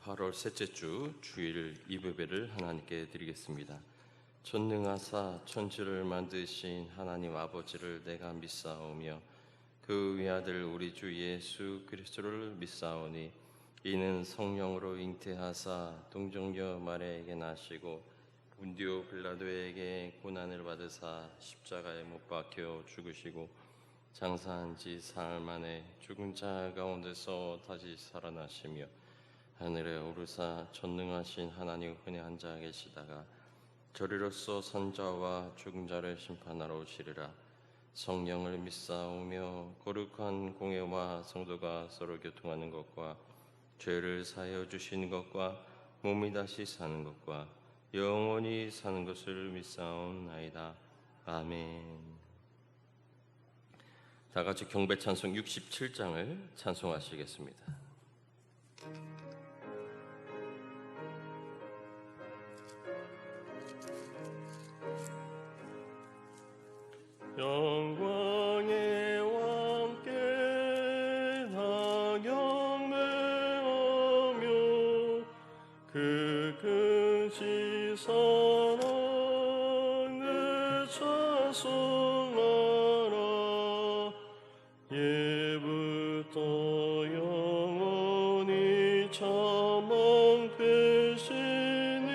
8월 셋째 주 주일 이브배를 하나님께 드리겠습니다. 전능하사 천지를 만드신 하나님 아버지를 내가 믿사오며 그 외아들 우리 주 예수 그리스도를 믿사오니 이는 성령으로 잉태하사 동정녀 마리아에게 나시고 본디오 빌라도에게 고난을 받으사 십자가에 못 박혀 죽으시고 장사한 지 사흘 만에 죽은 자 가운데서 다시 살아나시며 하늘에 오르사 전능하신 하나님 은혜 앉아 계시다가 저리로서 선자와 죽은 자를 심판하러 오시리라. 성령을 믿사오며 거룩한 공회와 성도가 서로 교통하는 것과 죄를 사하여 주시는 것과 몸이 다시 사는 것과 영원히 사는 것을 믿사옵나이다. 아멘. 다 같이 경배 찬송 67장을 찬송하시겠습니다. 영광의 왕께 나 경배하며 그 크신 사랑 내 찬송하라. 예부터 영원히 참왕 되시니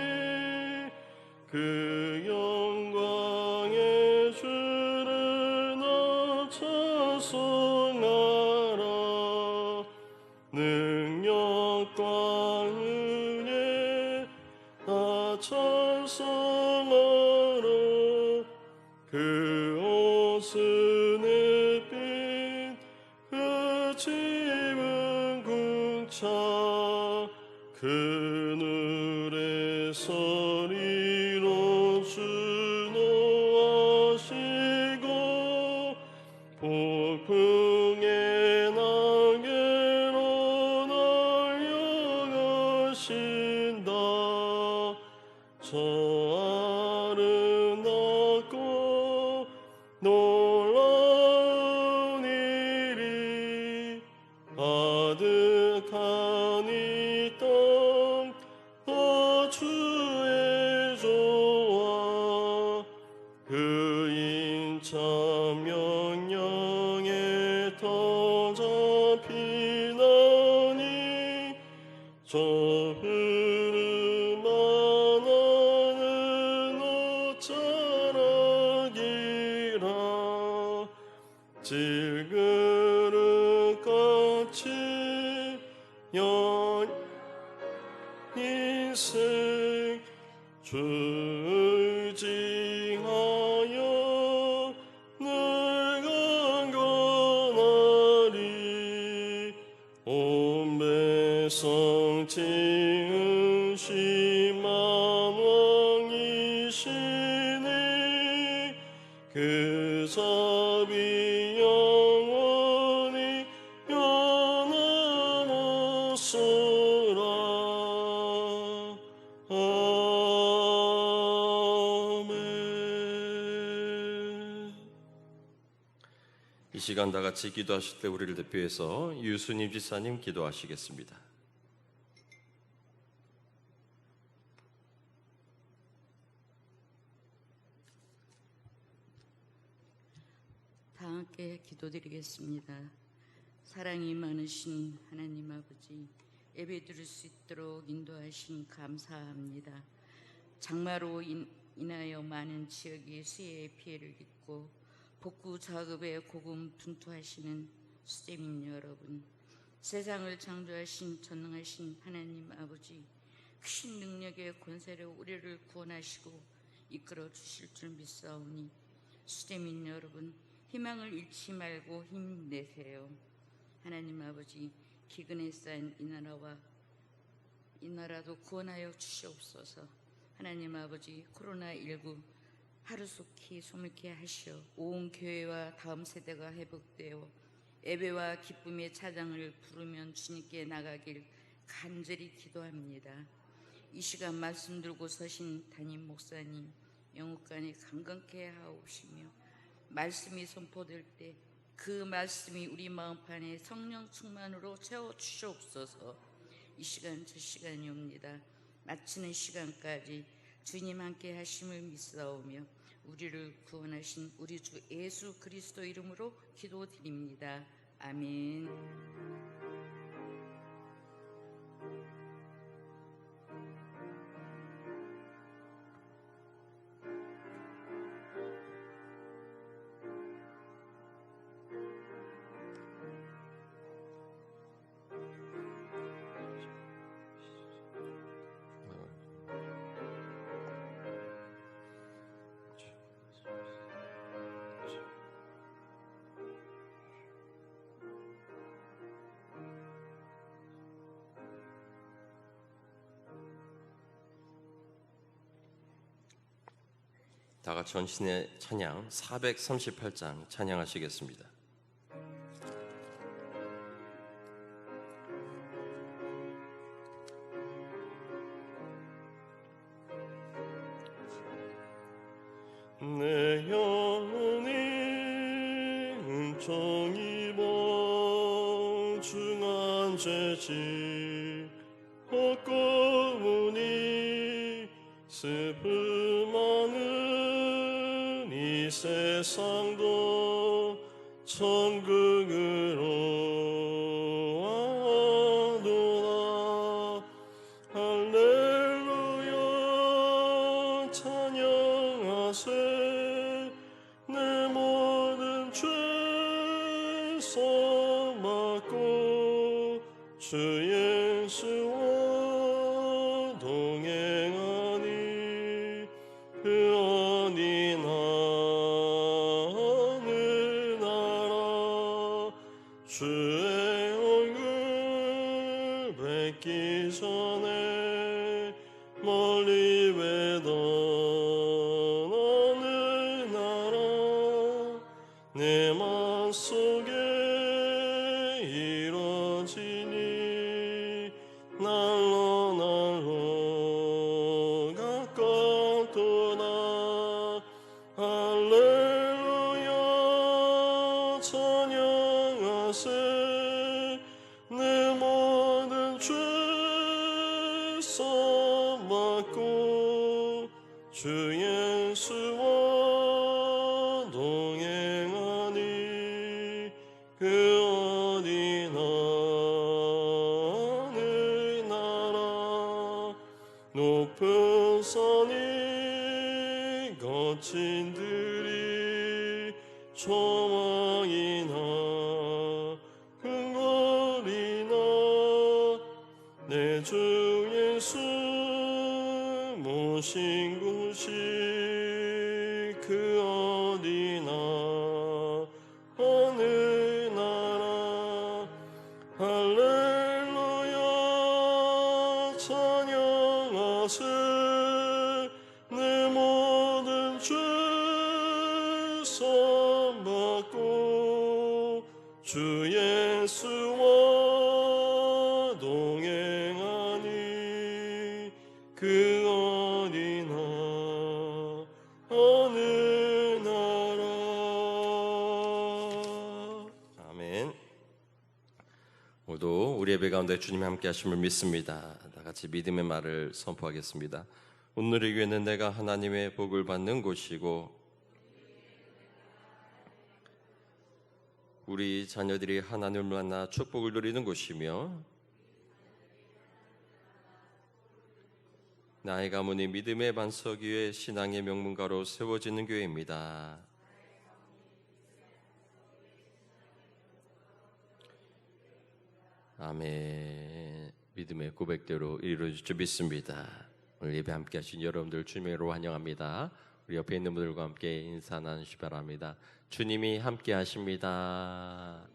그 영광의 주를 나 찬송하라. 능력과 은혜 나 찬송하라. 그 옷은 햇빛 그 집은 궁창 그늘의 서리로 준호하시고 폭풍의 날개로 날려가신다. 저 아름답고 놀라운 일이 아득한 이 땅 다 주의 조화 그 인참 명령에 더 잡히나니 저 흐름 하나는 옷자락이라. 질그릇같이 인생 주 의지하여 늘 강건하리. 온 백성 지으시만 왕이시니 그 자비 영원히 변함없으라. 아멘. 이 시간 다 같이 기도하실 때 우리를 대표해서 유수님 지사님 기도하시겠습니다. 다 함께 기도드리겠습니다. 사랑이 많으신 하나님 아버지, 예배 드릴 수 있도록 인도하신 감사합니다. 장마로 인하여 많은 지역이 수해의 피해를 입고 복구 작업에 고군분투하시는 수재민 여러분, 세상을 창조하신 전능하신 하나님 아버지, 크신 능력의 권세로 우리를 구원하시고 이끌어 주실 줄 믿사오니 수재민 여러분, 희망을 잃지 말고 힘내세요. 하나님 아버지, 기근에 쌓인 이 나라도 구원하여 주시옵소서. 하나님 아버지, 코로나19 하루속히 소멸케 하시어 온 교회와 다음 세대가 회복되어 예배와 기쁨의 찬양을 부르면 주님께 나가길 간절히 기도합니다. 이 시간 말씀 들고 서신 담임 목사님 영육간에 강건케 하옵시며 말씀이 선포될 때 그 말씀이 우리 마음판에 성령 충만으로 채워 주시옵소서. 이 시간 저 시간이 옵니다. 마치는 시간까지 주님 함께 하심을 믿사오며 우리를 구원하신 우리 주 예수 그리스도 이름으로 기도드립니다. 아멘. 다 같이 전신의 찬양 438장 찬양하시겠습니다. 내 영혼이 은총이 보증한 죄지 헛고문이 슬픔 많은 이 세상도 천국으로 와도다. 할렐루야 찬양하세. 내 모든 죄 써받고 주 예수와 동행하니 그 어디나 어느 나라 주의 얼굴 뵙기 전에 멀리 외던 어느 나라 내 맘속에 이루어지니 날로 날로 가깝도다. 할렐루야 찬양하세. 내 모든 죄 써받고 주 예수와 동행하니 그 어디나 어느 나라 높은 산이 거친 들이 조망이나 흥거리나 내 주 예수 모신 곳이 그 어디나 어느 나라 할렐루야 찬양하세. 내 모든 죄 선받고 주 예수와 동행하니 그 어디나 어느 나라. 아멘. 오늘도 우리 예배 가운데 주님 함께 하심을 믿습니다. 다 같이 믿음의 말을 선포하겠습니다. 오늘의 교회는 내가 하나님의 복을 받는 곳이고 우리 자녀들이 하나님을 만나 축복을 누리는 곳이며 나의 가문이 믿음의 반석 위에 신앙의 명문가로 세워지는 교회입니다. 아멘. 믿음의 고백대로 이루어질 줄 믿습니다. 오늘 예배 함께 하신 여러분들 주님으로 환영합니다. 우리 옆에 있는 분들과 함께 인사 나누시 바랍니다. 주님이 함께 하십니다.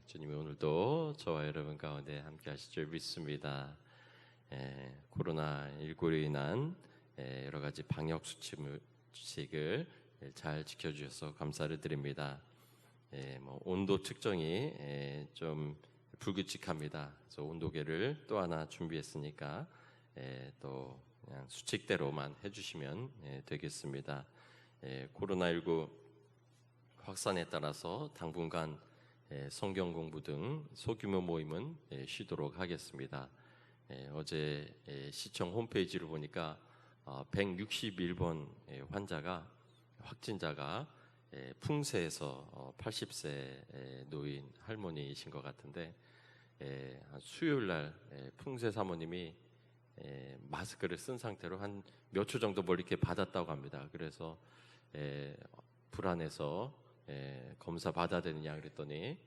주님이 오늘도 저와 여러분 가운데 함께 하실 줄 믿습니다. 코로나19로 인한 여러 가지 방역 수칙을 잘 지켜주셔서 감사를 드립니다. 온도 측정이 좀 불규칙합니다. 그래서 온도계를 또 하나 준비했으니까 또 그냥 수칙대로만 해주시면 되겠습니다. 코로나19 확산에 따라서 당분간 성경 공부 등 소규모 모임은 쉬도록 하겠습니다. 어제 시청 홈페이지를 보니까 161번 확진자가 풍세에서 80세 노인 할머니이신 것 같은데, 수요일 날 풍세 사모님이 마스크를 쓴 상태로 한 몇 초 정도 뭘 이렇게 받았다고 합니다. 그래서 불안해서 검사 받아야 되느냐 그랬더니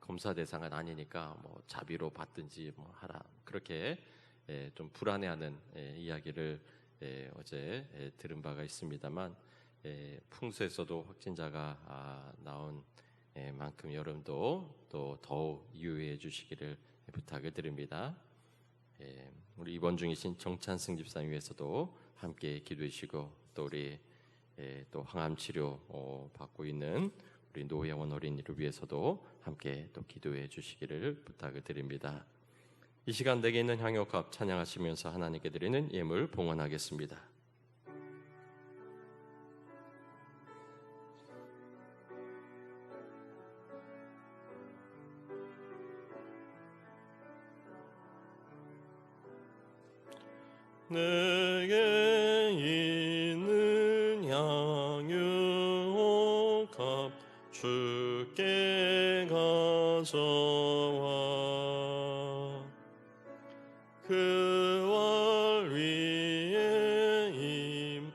검사 대상은 아니니까 뭐 자비로 받든지 뭐 하라, 그렇게 좀 불안해하는 이야기를 어제 들은 바가 있습니다만, 풍수에서도 확진자가 나온 만큼 여러분도 또 더욱 유의해 주시기를 부탁을 드립니다. 우리 입원 중이신 정찬승 집사님 위해서도 함께 기도해 주시고, 또 우리 또 항암 치료 받고 있는 우리 노혜원 어린이를 위해서도 함께 또 기도해 주시기를 부탁을 드립니다. 이 시간 내게 있는 향유값 찬양하시면서 하나님께 드리는 예물 봉헌하겠습니다. 내게 있는 향유값 주께 가져와 그 월 위에 임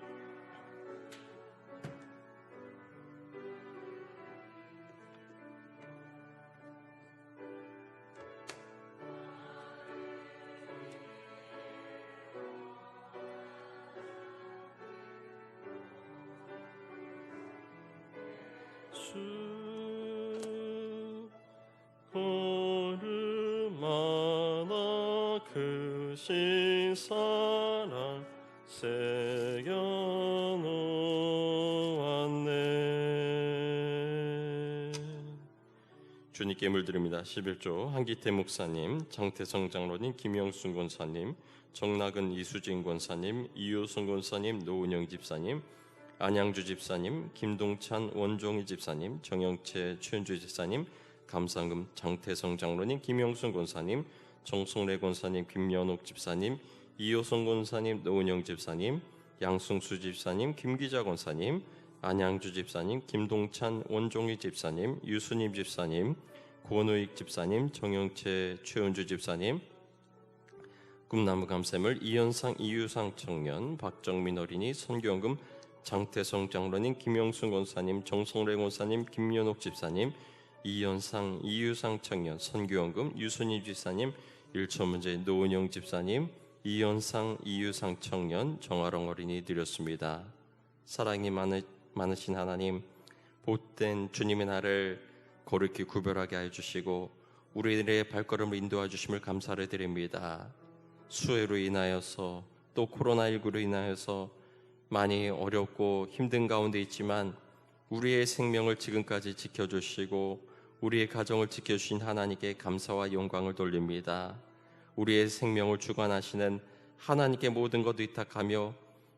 얼마나 크신 사랑 새겨놓았네. 주님께 물드립니다. 11조 한기태 목사님, 장태성 장로님, 김영순 권사님, 정낙은 이수진 권사님, 이효성 권사님, 노은영 집사님, 안양주 집사님, 김동찬 원종희 집사님, 정영채 최은주 집사님, 감상금 장태성 장로님, 김영순 권사님, 정성래 권사님, 김연옥 집사님, 이효성 권사님, 노은영 집사님, 양승수 집사님, 김기자 권사님, 안양주 집사님, 김동찬 원종희 집사님, 유수님 집사님, 권우익 집사님, 정영채 최은주 집사님, 꿈나무 감샘을 이현상 이유상 청년, 박정민 어린이, 선교원금 장태성 장로님, 김영순 권사님, 정성래 권사님, 김연옥 집사님, 이현상 이유상 청년, 선교원금 유순희 집사님, 일처문제 노은영 집사님, 이현상 이유상 청년, 정아롱 어린이 드렸습니다. 사랑이 많으신 하나님, 복된 주님의 날을 거룩히 구별하게 해주시고 우리들의 발걸음을 인도해 주심을 감사를 드립니다. 수해로 인하여서 또 코로나19로 인하여서 많이 어렵고 힘든 가운데 있지만 우리의 생명을 지금까지 지켜주시고 우리의 가정을 지켜주신 하나님께 감사와 영광을 돌립니다. 우리의 생명을 주관하시는 하나님께 모든 것을 위탁하며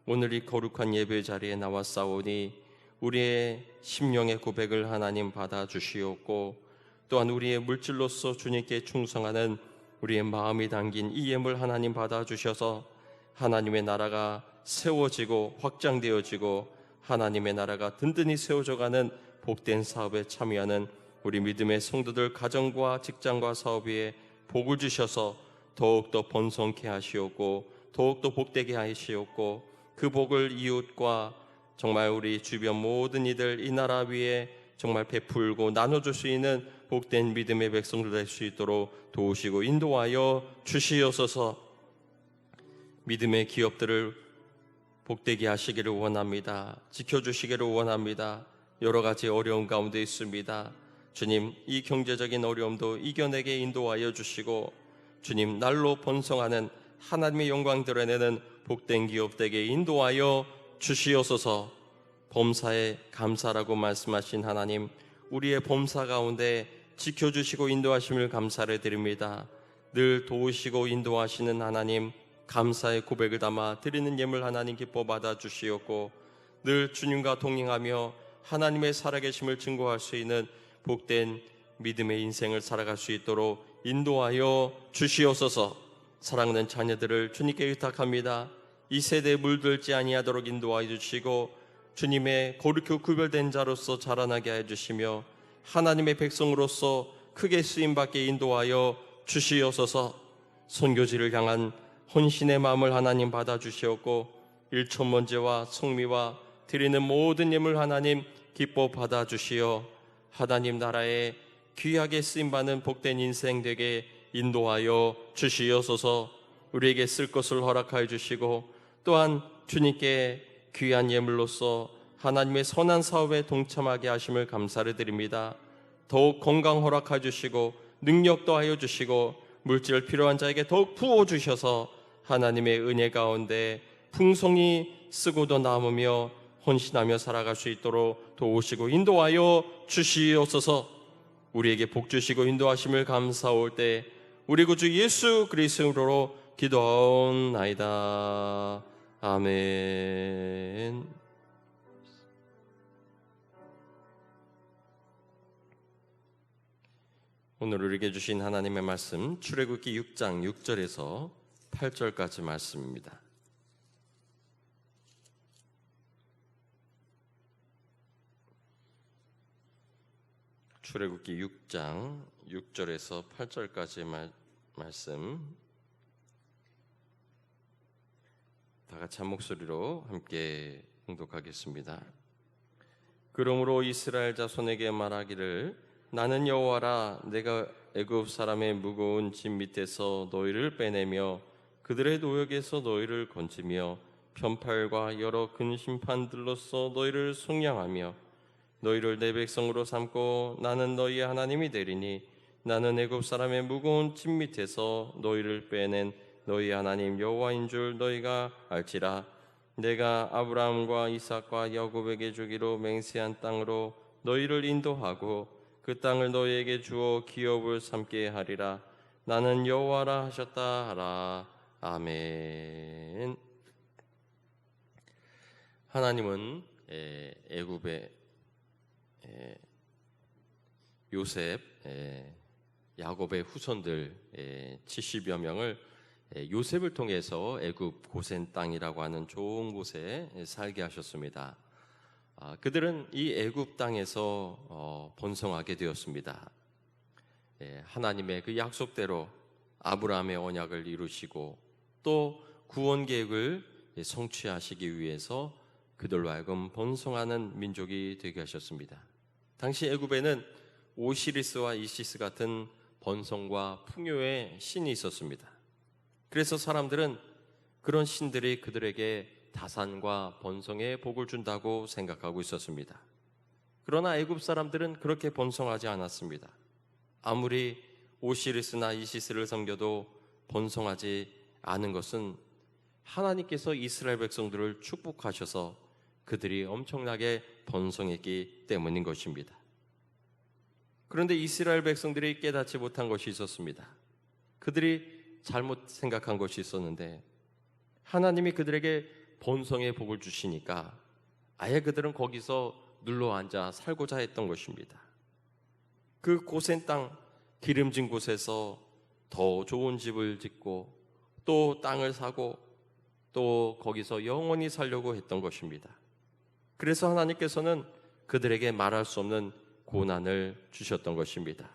오늘 이 거룩한 예배 자리에 나왔사오니 우리의 심령의 고백을 하나님 받아주시옵고, 또한 우리의 물질로서 주님께 충성하는 우리의 마음이 담긴 이 예물 하나님 받아주셔서 하나님의 나라가 세워지고 확장되어지고 하나님의 나라가 든든히 세워져가는 복된 사업에 참여하는 우리 믿음의 성도들 가정과 직장과 사업 위에 복을 주셔서 더욱더 번성케 하시옵고 더욱더 복되게 하시옵고, 그 복을 이웃과 정말 우리 주변 모든 이들 이 나라 위에 정말 베풀고 나눠줄 수 있는 복된 믿음의 백성들 될 수 있도록 도우시고 인도하여 주시옵소서. 믿음의 기업들을 복되게 하시기를 원합니다. 지켜주시기를 원합니다. 여러 가지 어려운 가운데 있습니다. 주님, 이 경제적인 어려움도 이겨내게 인도하여 주시고 주님, 날로 번성하는 하나님의 영광 드러내는 복된 기업 되게 인도하여 주시옵소서. 범사에 감사라고 말씀하신 하나님, 우리의 범사 가운데 지켜주시고 인도하심을 감사를 드립니다. 늘 도우시고 인도하시는 하나님, 감사의 고백을 담아 드리는 예물 하나님 기뻐 받아 주시옵고, 늘 주님과 동행하며 하나님의 살아계심을 증거할 수 있는 복된 믿음의 인생을 살아갈 수 있도록 인도하여 주시옵소서. 사랑하는 자녀들을 주님께 의탁합니다. 이 세대에 물들지 아니하도록 인도하여 주시고 주님의 거룩히 구별된 자로서 자라나게 해 주시며 하나님의 백성으로서 크게 쓰임받게 인도하여 주시옵소서. 선교지를 향한 헌신의 마음을 하나님 받아주시옵고 일천번제와 성미와 드리는 모든 예물 하나님 기뻐 받아주시어 하나님 나라에 귀하게 쓰임받는 복된 인생 되게 인도하여 주시옵소서. 우리에게 쓸 것을 허락하여 주시고 또한 주님께 귀한 예물로서 하나님의 선한 사업에 동참하게 하심을 감사를 드립니다. 더욱 건강 허락하여 주시고 능력 더하여 주시고 물질 필요한 자에게 더욱 부어주셔서 하나님의 은혜 가운데 풍성히 쓰고도 남으며 헌신하며 살아갈 수 있도록 도우시고 인도하여 주시옵소서. 우리에게 복 주시고 인도하심을 감사올 때 우리 구주 예수 그리스도로 기도하옵나이다. 아멘. 오늘 우리에게 주신 하나님의 말씀 출애굽기 6장 6절에서 8절까지 말씀입니다. 출애굽기 6장 6절에서 8절까지 말씀 다 같이 한 목소리로 함께 봉독하겠습니다. 그러므로 이스라엘 자손에게 말하기를 나는 여호와라. 내가 애굽 사람의 무거운 짐 밑에서 너희를 빼내며 그들의 노역에서 너희를 건지며 편팔과 여러 근 심판들로서 너희를 속량하며 너희를 내 백성으로 삼고 나는 너희의 하나님이 되리니 나는 애굽 사람의 무거운 짐 밑에서 너희를 빼낸 너희 하나님 여호와인 줄 너희가 알지라. 내가 아브라함과 이삭과 야곱에게 주기로 맹세한 땅으로 너희를 인도하고 그 땅을 너희에게 주어 기업을 삼게 하리라. 나는 여호와라 하셨다 하라. 아멘. 하나님은 애굽의 요셉, 야곱의 후손들 70여 명을 요셉을 통해서 애굽 고센 땅이라고 하는 좋은 곳에 살게 하셨습니다. 그들은 이 애굽 땅에서 번성하게 되었습니다. 하나님의 그 약속대로 아브라함의 언약을 이루시고 또 구원 계획을 성취하시기 위해서 그들로 하여금 번성하는 민족이 되게 하셨습니다. 당시 애굽에는 오시리스와 이시스 같은 번성과 풍요의 신이 있었습니다. 그래서 사람들은 그런 신들이 그들에게 다산과 번성의 복을 준다고 생각하고 있었습니다. 그러나 애굽 사람들은 그렇게 번성하지 않았습니다. 아무리 오시리스나 이시스를 섬겨도 번성하지 않은 것은 하나님께서 이스라엘 백성들을 축복하셔서 그들이 엄청나게 번성했기 때문인 것입니다. 그런데 이스라엘 백성들이 깨닫지 못한 것이 있었습니다. 그들이 잘못 생각한 것이 있었는데 하나님이 그들에게 번성의 복을 주시니까 아예 그들은 거기서 눌러 앉아 살고자 했던 것입니다. 그 고센 땅 기름진 곳에서 더 좋은 집을 짓고 또 땅을 사고 또 거기서 영원히 살려고 했던 것입니다. 그래서 하나님께서는 그들에게 말할 수 없는 고난을 주셨던 것입니다.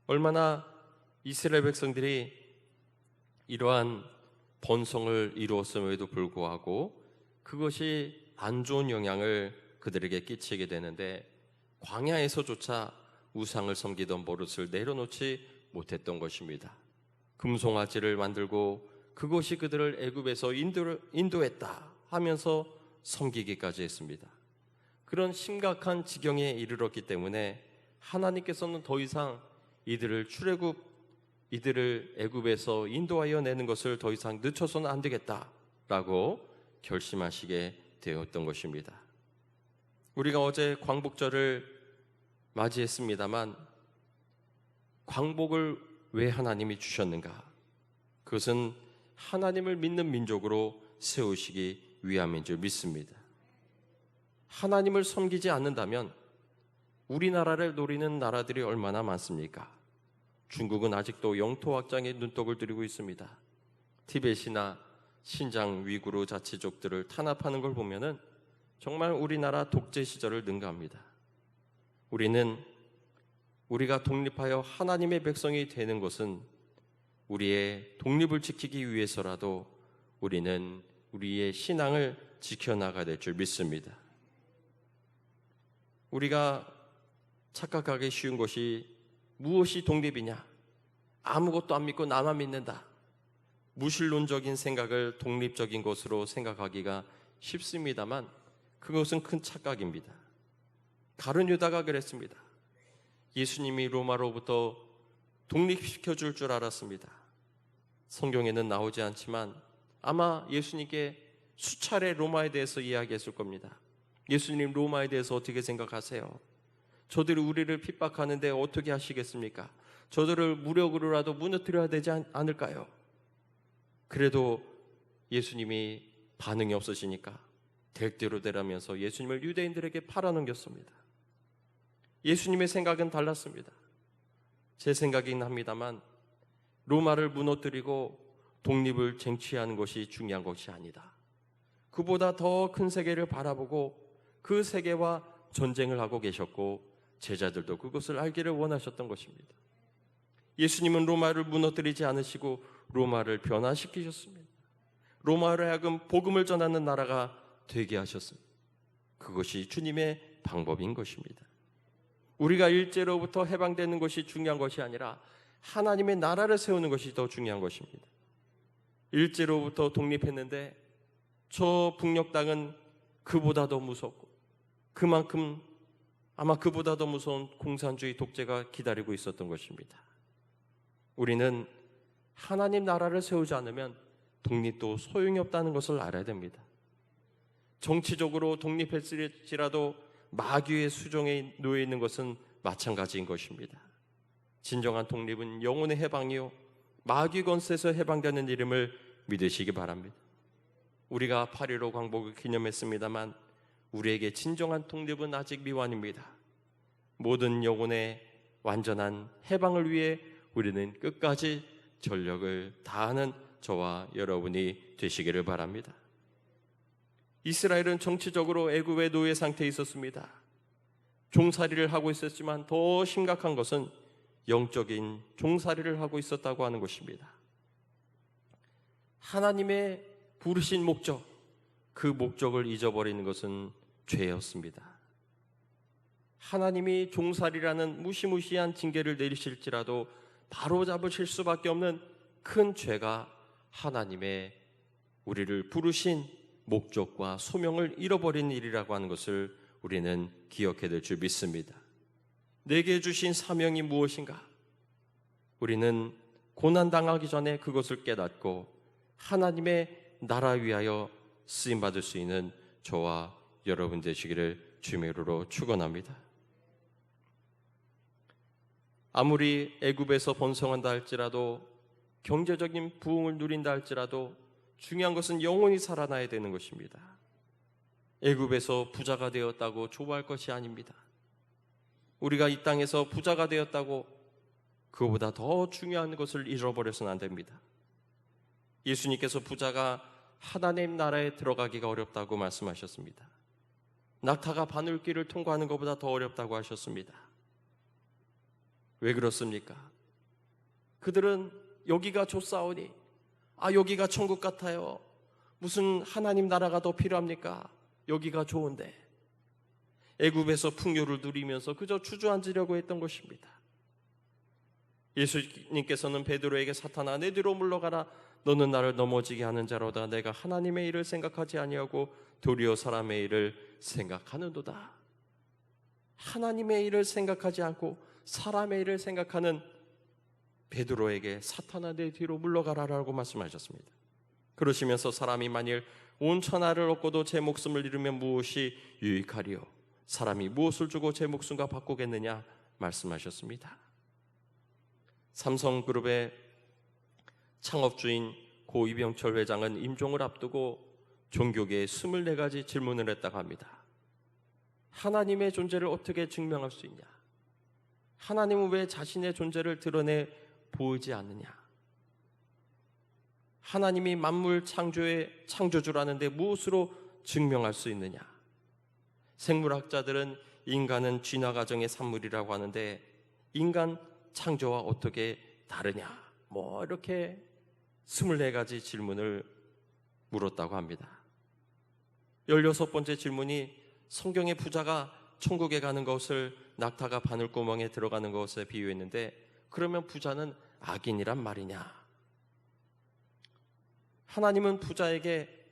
얼마나 이스라엘 백성들이 이러한 번성을 이루었음에도 불구하고 그것이 안 좋은 영향을 그들에게 끼치게 되는데 광야에서조차 우상을 섬기던 버릇을 내려놓지 못했던 것입니다. 금송아지를 만들고 그것이 그들을 애굽에서 인도했다 하면서 섬기기까지 했습니다. 그런 심각한 지경에 이르렀기 때문에 하나님께서는 더 이상 이들을 애굽에서 인도하여 내는 것을 더 이상 늦춰서는 안 되겠다라고 결심하시게 되었던 것입니다. 우리가 어제 광복절을 맞이했습니다만 광복을 왜 하나님이 주셨는가? 그것은 하나님을 믿는 민족으로 세우시기 위함인 줄 믿습니다. 하나님을 섬기지 않는다면 우리나라를 노리는 나라들이 얼마나 많습니까? 중국은 아직도 영토 확장에 눈독을 들이고 있습니다. 티벳이나 신장 위구르 자치족들을 탄압하는 걸 보면은 정말 우리나라 독재 시절을 능가합니다. 우리가 독립하여 하나님의 백성이 되는 것은 우리의 독립을 지키기 위해서라도 우리는 우리의 신앙을 지켜나가야 될 줄 믿습니다. 우리가 착각하기 쉬운 것이 무엇이 독립이냐? 아무것도 안 믿고 나만 믿는다. 무신론적인 생각을 독립적인 것으로 생각하기가 쉽습니다만 그것은 큰 착각입니다. 가룟 유다가 그랬습니다. 예수님이 로마로부터 독립시켜 줄 줄 알았습니다. 성경에는 나오지 않지만 아마 예수님께 수차례 로마에 대해서 이야기했을 겁니다. 예수님, 로마에 대해서 어떻게 생각하세요? 저들이 우리를 핍박하는데 어떻게 하시겠습니까? 저들을 무력으로라도 무너뜨려야 되지 않을까요? 그래도 예수님이 반응이 없으시니까 될 대로 되라면서 예수님을 유대인들에게 팔아넘겼습니다. 예수님의 생각은 달랐습니다. 제 생각이긴 합니다만 로마를 무너뜨리고 독립을 쟁취하는 것이 중요한 것이 아니다. 그보다 더 큰 세계를 바라보고 그 세계와 전쟁을 하고 계셨고 제자들도 그것을 알기를 원하셨던 것입니다. 예수님은 로마를 무너뜨리지 않으시고 로마를 변화시키셨습니다. 로마로 하여금 복음을 전하는 나라가 되게 하셨습니다. 그것이 주님의 방법인 것입니다. 우리가 일제로부터 해방되는 것이 중요한 것이 아니라 하나님의 나라를 세우는 것이 더 중요한 것입니다. 일제로부터 독립했는데 저 북녘 땅은 그보다 더 무섭고 그만큼 아마 그보다 더 무서운 공산주의 독재가 기다리고 있었던 것입니다. 우리는 하나님 나라를 세우지 않으면 독립도 소용이 없다는 것을 알아야 됩니다. 정치적으로 독립했을지라도 마귀의 수종에 놓여 있는 것은 마찬가지인 것입니다. 진정한 독립은 영혼의 해방이요 마귀 권세에서 해방되는 이름을 믿으시기 바랍니다. 우리가 8.15 광복을 기념했습니다만 우리에게 진정한 독립은 아직 미완입니다. 모든 영혼의 완전한 해방을 위해 우리는 끝까지 전력을 다하는 저와 여러분이 되시기를 바랍니다. 이스라엘은 정치적으로 애굽의 노예 상태에 있었습니다. 종살이를 하고 있었지만 더 심각한 것은 영적인 종살이를 하고 있었다고 하는 것입니다. 하나님의 부르신 목적, 그 목적을 잊어버리는 것은 죄였습니다. 하나님이 종살이라는 무시무시한 징계를 내리실지라도 바로잡으실 수밖에 없는 큰 죄가 하나님의 우리를 부르신 목적과 소명을 잃어버린 일이라고 하는 것을 우리는 기억해야 될 줄 믿습니다. 내게 주신 사명이 무엇인가? 우리는 고난당하기 전에 그것을 깨닫고 하나님의 나라 위하여 쓰임받을 수 있는 저와 여러분 되시기를 주님의 이름으로 축원합니다. 아무리 애굽에서 번성한다 할지라도 경제적인 부흥을 누린다 할지라도 중요한 것은 영혼이 살아나야 되는 것입니다. 애굽에서 부자가 되었다고 좋아할 것이 아닙니다. 우리가 이 땅에서 부자가 되었다고 그보다 더 중요한 것을 잃어버려서는 안 됩니다. 예수님께서 부자가 하나님 나라에 들어가기가 어렵다고 말씀하셨습니다. 낙타가 바늘길을 통과하는 것보다 더 어렵다고 하셨습니다. 왜 그렇습니까? 그들은 여기가 좋사오니 여기가 천국 같아요. 무슨 하나님 나라가 더 필요합니까? 여기가 좋은데. 애굽에서 풍요를 누리면서 그저 주저앉으려고 했던 것입니다. 예수님께서는 베드로에게 사탄아 내 뒤로 물러가라. 너는 나를 넘어지게 하는 자로다. 내가 하나님의 일을 생각하지 아니하고 도리어 사람의 일을 생각하는도다. 하나님의 일을 생각하지 않고 사람의 일을 생각하는 베드로에게 사탄아 내 뒤로 물러가라라고 말씀하셨습니다. 그러시면서 사람이 만일 온 천하를 얻고도 제 목숨을 잃으면 무엇이 유익하리요? 사람이 무엇을 주고 제 목숨과 바꾸겠느냐 말씀하셨습니다. 삼성그룹의 창업주인 고 이병철 회장은 임종을 앞두고 종교계에 24가지 질문을 했다고 합니다. 하나님의 존재를 어떻게 증명할 수 있냐? 하나님은 왜 자신의 존재를 드러내 보이지 않느냐? 하나님이 만물 창조의 창조주라는데 무엇으로 증명할 수 있느냐? 생물학자들은 인간은 진화 과정의 산물이라고 하는데 인간 창조와 어떻게 다르냐? 이렇게 24가지 질문을 물었다고 합니다. 16번째 질문이 성경의 부자가 천국에 가는 것을 낙타가 바늘구멍에 들어가는 것에 비유했는데 그러면 부자는 악인이란 말이냐? 하나님은 부자에게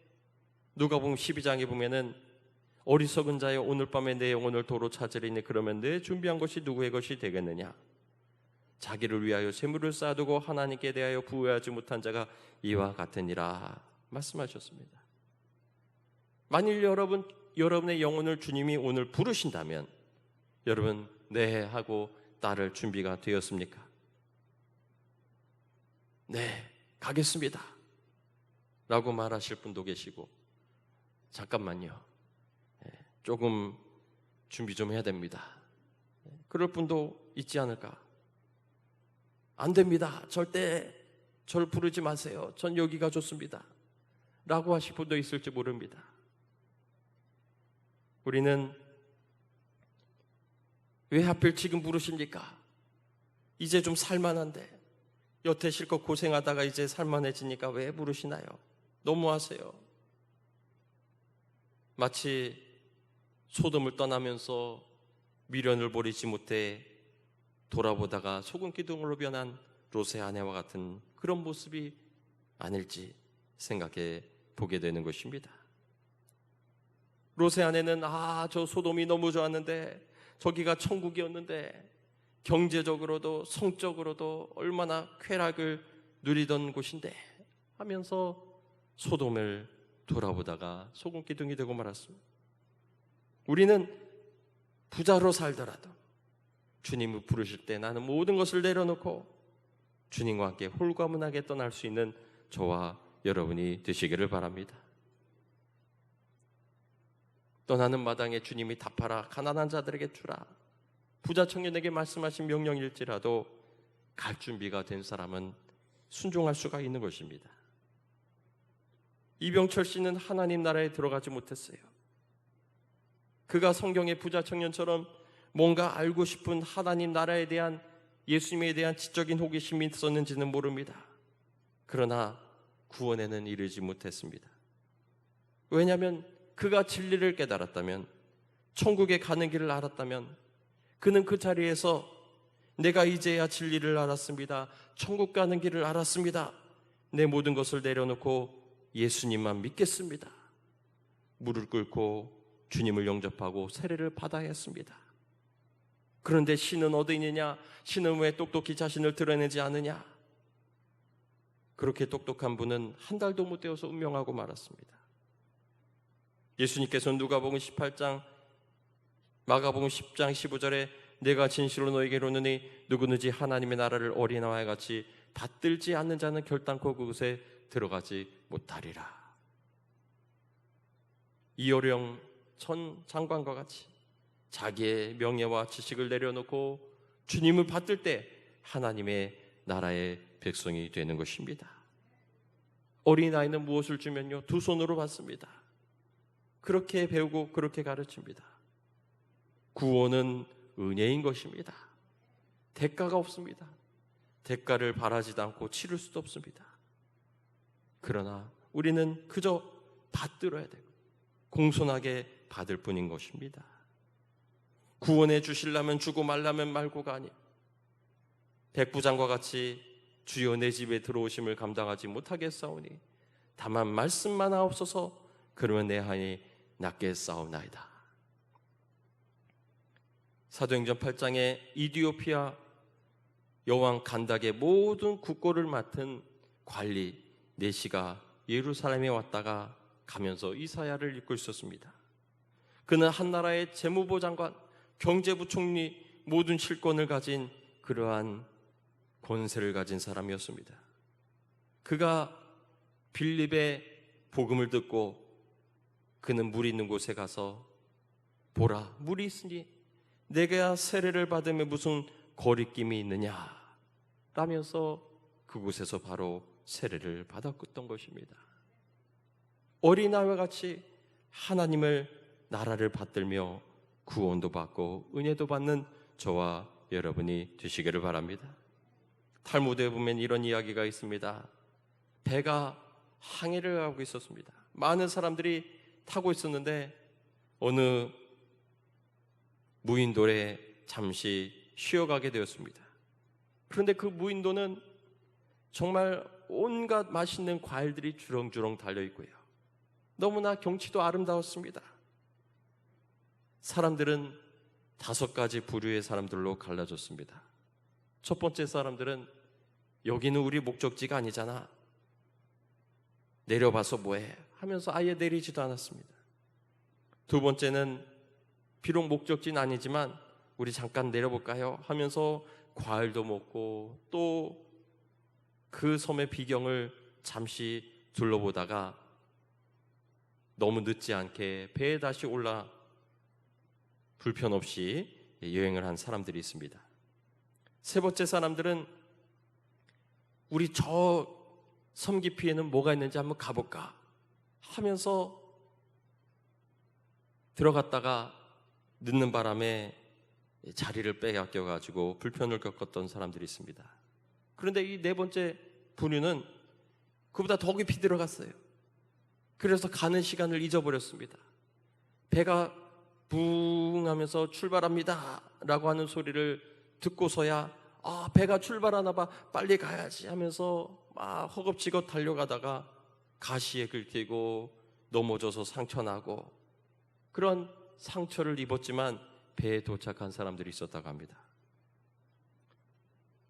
누가복음 12장에 보면은 어리석은 자여 오늘 밤에 내 영혼을 도로 찾으리니 그러면 내 준비한 것이 누구의 것이 되겠느냐? 자기를 위하여 재물을 쌓아두고 하나님께 대하여 부여하지 못한 자가 이와 같으니라 말씀하셨습니다. 만일 여러분의 영혼을 주님이 오늘 부르신다면 여러분 네 하고 따를 준비가 되었습니까? 네, 가겠습니다 라고 말하실 분도 계시고 잠깐만요, 조금 준비 좀 해야 됩니다, 그럴 분도 있지 않을까? 안 됩니다, 절대 절 부르지 마세요, 전 여기가 좋습니다 라고 하실 분도 있을지 모릅니다. 우리는 왜 하필 지금 부르십니까? 이제 좀 살만한데, 여태 실컷 고생하다가 이제 살만해지니까 왜 부르시나요? 너무하세요. 마치 소돔을 떠나면서 미련을 버리지 못해 돌아보다가 소금 기둥으로 변한 롯의 아내와 같은 그런 모습이 아닐지 생각해 보게 되는 것입니다. 롯의 아내는 저 소돔이 너무 좋았는데, 저기가 천국이었는데, 경제적으로도 성적으로도 얼마나 쾌락을 누리던 곳인데 하면서 소돔을 돌아보다가 소금 기둥이 되고 말았습니다. 우리는 부자로 살더라도 주님을 부르실 때 나는 모든 것을 내려놓고 주님과 함께 홀가분하게 떠날 수 있는 저와 여러분이 되시기를 바랍니다. 떠나는 마당에 주님이 답하라, 가난한 자들에게 주라, 부자 청년에게 말씀하신 명령일지라도 갈 준비가 된 사람은 순종할 수가 있는 것입니다. 이병철 씨는 하나님 나라에 들어가지 못했어요. 그가 성경의 부자 청년처럼 뭔가 알고 싶은 하나님 나라에 대한, 예수님에 대한 지적인 호기심이 있었는지는 모릅니다. 그러나 구원에는 이르지 못했습니다. 왜냐하면 그가 진리를 깨달았다면, 천국에 가는 길을 알았다면 그는 그 자리에서 내가 이제야 진리를 알았습니다, 천국 가는 길을 알았습니다, 내 모든 것을 내려놓고 예수님만 믿겠습니다, 무릎 꿇고 주님을 영접하고 세례를 받아야 했습니다. 그런데 신은 어디 있느냐? 신은 왜 똑똑히 자신을 드러내지 않느냐? 그렇게 똑똑한 분은 한 달도 못 되어서 운명하고 말았습니다. 예수님께서는 누가복음 18장, 마가복음 10장 15절에 내가 진실로 너에게 이르노니 누구든지 하나님의 나라를 어린아이와 같이 받들지 않는 자는 결단코 그곳에 들어가지 못하리라. 이어령 전 장관과 같이 자기의 명예와 지식을 내려놓고 주님을 받들 때 하나님의 나라의 백성이 되는 것입니다. 어린아이는 무엇을 주면요? 두 손으로 받습니다. 그렇게 배우고 그렇게 가르칩니다. 구원은 은혜인 것입니다. 대가가 없습니다. 대가를 바라지도 않고 치를 수도 없습니다. 그러나 우리는 그저 받들어야 되고 공손하게 받을 뿐인 것입니다. 구원해 주시려면 주고 말라면 말고가 아니, 백부장과 같이 주여 내 집에 들어오심을 감당하지 못하겠사오니 다만 말씀만 하옵소서, 그러면 내 한이 낫게 싸우나이다. 사도행전 8장에 이디오피아 여왕 간닥의 모든 국고를 맡은 관리 네시가 예루살렘에 왔다가 가면서 이사야를 읽고 있었습니다. 그는 한 나라의 재무부 장관, 경제부총리 모든 실권을 가진 그러한 권세를 가진 사람이었습니다. 그가 빌립의 복음을 듣고 그는 물 있는 곳에 가서 보라, 물이 있으니 내가 세례를 받음에 무슨 거리낌이 있느냐 라면서 그곳에서 바로 세례를 받았던 것입니다. 어린아이와 같이 하나님을 나라를 받들며 구원도 받고 은혜도 받는 저와 여러분이 되시기를 바랍니다. 탈무드에 보면 이런 이야기가 있습니다. 배가 항해를 하고 있었습니다. 많은 사람들이 타고 있었는데 어느 무인도에 잠시 쉬어가게 되었습니다. 그런데 그 무인도는 정말 온갖 맛있는 과일들이 주렁주렁 달려있고요, 너무나 경치도 아름다웠습니다. 사람들은 5가지 부류의 사람들로 갈라졌습니다. 첫 번째 사람들은 여기는 우리 목적지가 아니잖아, 내려봐서 뭐해 하면서 아예 내리지도 않았습니다. 두 번째는 비록 목적지는 아니지만 우리 잠깐 내려볼까요 하면서 과일도 먹고 또 그 섬의 비경을 잠시 둘러보다가 너무 늦지 않게 배에 다시 올라 불편 없이 여행을 한 사람들이 있습니다. 세 번째 사람들은 우리 저 섬 깊이에는 뭐가 있는지 한번 가볼까 하면서 들어갔다가 늦는 바람에 자리를 빼앗겨가지고 불편을 겪었던 사람들이 있습니다. 그런데 이 네 번째 부류는 그보다 더 깊이 들어갔어요. 그래서 가는 시간을 잊어버렸습니다. 배가 붕 하면서 출발합니다 라고 하는 소리를 듣고서야 배가 출발하나 봐, 빨리 가야지 하면서 막 허겁지겁 달려가다가 가시에 긁히고 넘어져서 상처나고 그런 상처를 입었지만 배에 도착한 사람들이 있었다고 합니다.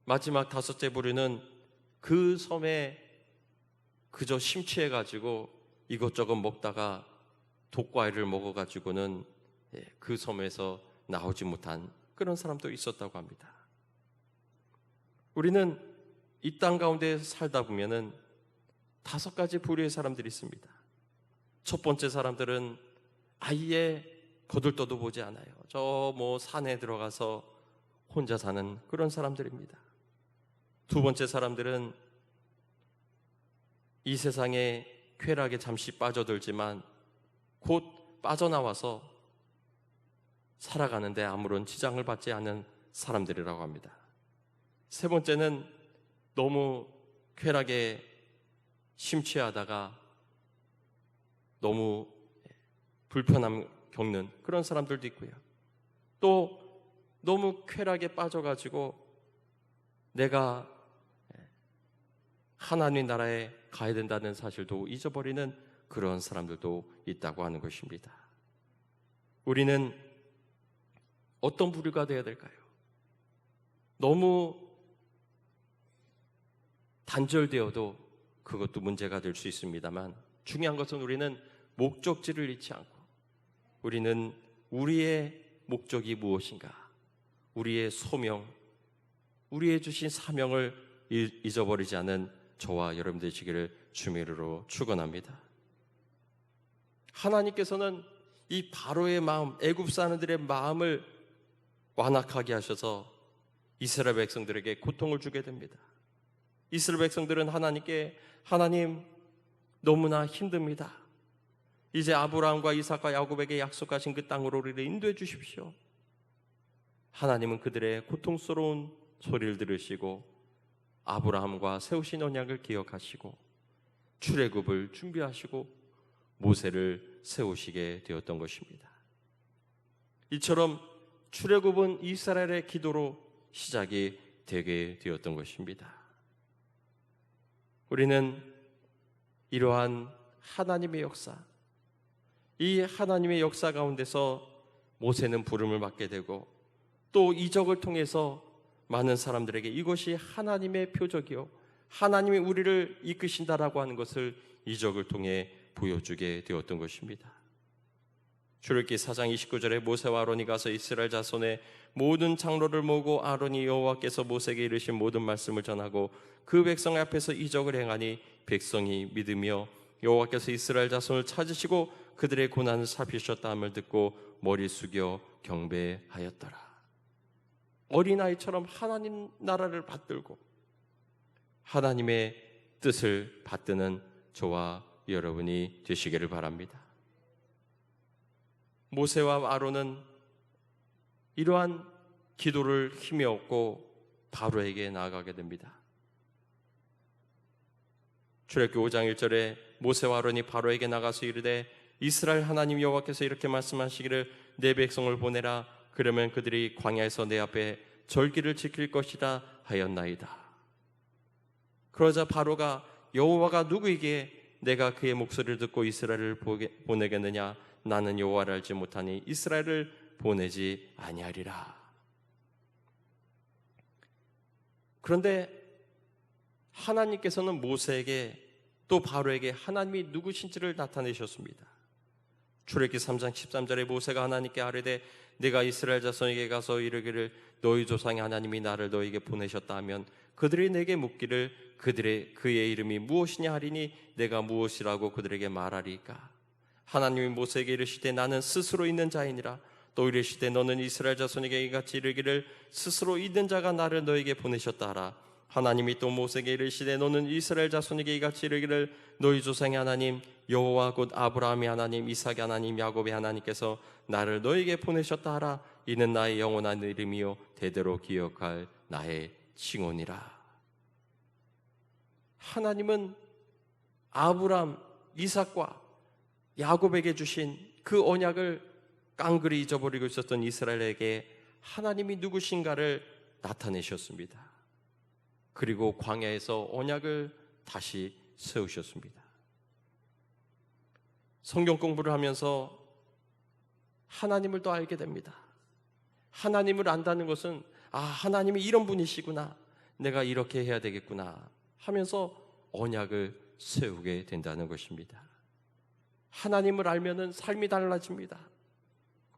마지막 5째 부류는 그 섬에 그저 심취해가지고 이것저것 먹다가 독과일을 먹어가지고는 그 섬에서 나오지 못한 그런 사람도 있었다고 합니다. 우리는 이 땅 가운데 살다 보면은 5가지 부류의 사람들이 있습니다. 첫 번째 사람들은 아예 거들떠도 보지 않아요. 저 산에 들어가서 혼자 사는 그런 사람들입니다. 두 번째 사람들은 이 세상에 쾌락에 잠시 빠져들지만 곧 빠져나와서 살아가는데 아무런 지장을 받지 않는 사람들이라고 합니다. 세 번째는 너무 쾌락에 심취하다가 너무 불편함 겪는 그런 사람들도 있고요, 또 너무 쾌락에 빠져가지고 내가 하나님 나라에 가야 된다는 사실도 잊어버리는 그런 사람들도 있다고 하는 것입니다. 우리는 어떤 부류가 되어야 될까요? 너무 단절되어도 그것도 문제가 될 수 있습니다만 중요한 것은 우리는 목적지를 잃지 않고 우리는 우리의 목적이 무엇인가, 우리의 소명, 우리의 주신 사명을 잊어버리지 않은 저와 여러분 되시기를 주의 이름으로 축원합니다. 하나님께서는 이 바로의 마음, 애굽 사람들의 마음을 완악하게 하셔서 이스라엘 백성들에게 고통을 주게 됩니다. 이스라엘 백성들은 하나님께 하나님 너무나 힘듭니다. 이제 아브라함과 이삭과 야곱에게 약속하신 그 땅으로 우리를 인도해 주십시오. 하나님은 그들의 고통스러운 소리를 들으시고 아브라함과 세우신 언약을 기억하시고 출애굽을 준비하시고 모세를 세우시게 되었던 것입니다. 이처럼 출애굽은 이스라엘의 기도로 시작이 되게 되었던 것입니다. 우리는 이러한 하나님의 역사, 이 하나님의 역사 가운데서 모세는 부름을 받게 되고 또 이적을 통해서 많은 사람들에게 이것이 하나님의 표적이요 하나님이 우리를 이끄신다라고 하는 것을 이적을 통해 보여주게 되었던 것입니다. 출애굽기 4장 29절에 모세와 아론이 가서 이스라엘 자손의 모든 장로를 모으고 아론이 여호와께서 모세에게 이르신 모든 말씀을 전하고 그 백성 앞에서 이적을 행하니 백성이 믿으며 여호와께서 이스라엘 자손을 찾으시고 그들의 고난을 살피셨다 함을 듣고 머리 숙여 경배하였더라. 어린아이처럼 하나님 나라를 받들고 하나님의 뜻을 받드는 저와 여러분이 되시기를 바랍니다. 모세와 아론은 이러한 기도를 힘이 얻고 바로에게 나아가게 됩니다. 출애굽기 5장 1절에 모세와 아론이 바로에게 나가서 이르되 이스라엘 하나님 여호와께서 이렇게 말씀하시기를 내 백성을 보내라. 그러면 그들이 광야에서 내 앞에 절기를 지킬 것이라 하였나이다. 그러자 바로가 여호와가 누구에게 내가 그의 목소리를 듣고 이스라엘을 보내겠느냐? 나는 여호와를 알지 못하니 이스라엘을 보내지 아니하리라. 그런데 하나님께서는 모세에게 또 바로에게 하나님이 누구신지를 나타내셨습니다. 출애굽기 3장 13절에 모세가 하나님께 아뢰되 내가 이스라엘 자손에게 가서 이르기를 너희 조상의 하나님이 나를 너희에게 보내셨다 하면 그들이 내게 묻기를 그의 이름이 무엇이냐 하리니 내가 무엇이라고 그들에게 말하리까? 하나님이 모세에게 이르시되 나는 스스로 있는 자이니라. 또 이르시되 너는 이스라엘 자손에게 이같이 이르기를 스스로 있는 자가 나를 너에게 보내셨다 하라. 하나님이 또 모세에게 이르시되 너는 이스라엘 자손에게 이같이 이르기를 너희 조상의 하나님 여호와 곧 아브라함의 하나님 이삭의 하나님 야곱의 하나님께서 나를 너에게 보내셨다 하라. 이는 나의 영원한 이름이요 대대로 기억할 나의 칭호니라. 하나님은 아브라함, 이삭과 야곱에게 주신 그 언약을 깡그리 잊어버리고 있었던 이스라엘에게 하나님이 누구신가를 나타내셨습니다. 그리고 광야에서 언약을 다시 세우셨습니다. 성경 공부를 하면서 하나님을 더 알게 됩니다. 하나님을 안다는 것은 하나님이 이런 분이시구나, 내가 이렇게 해야 되겠구나 하면서 언약을 세우게 된다는 것입니다. 하나님을 알면은 삶이 달라집니다.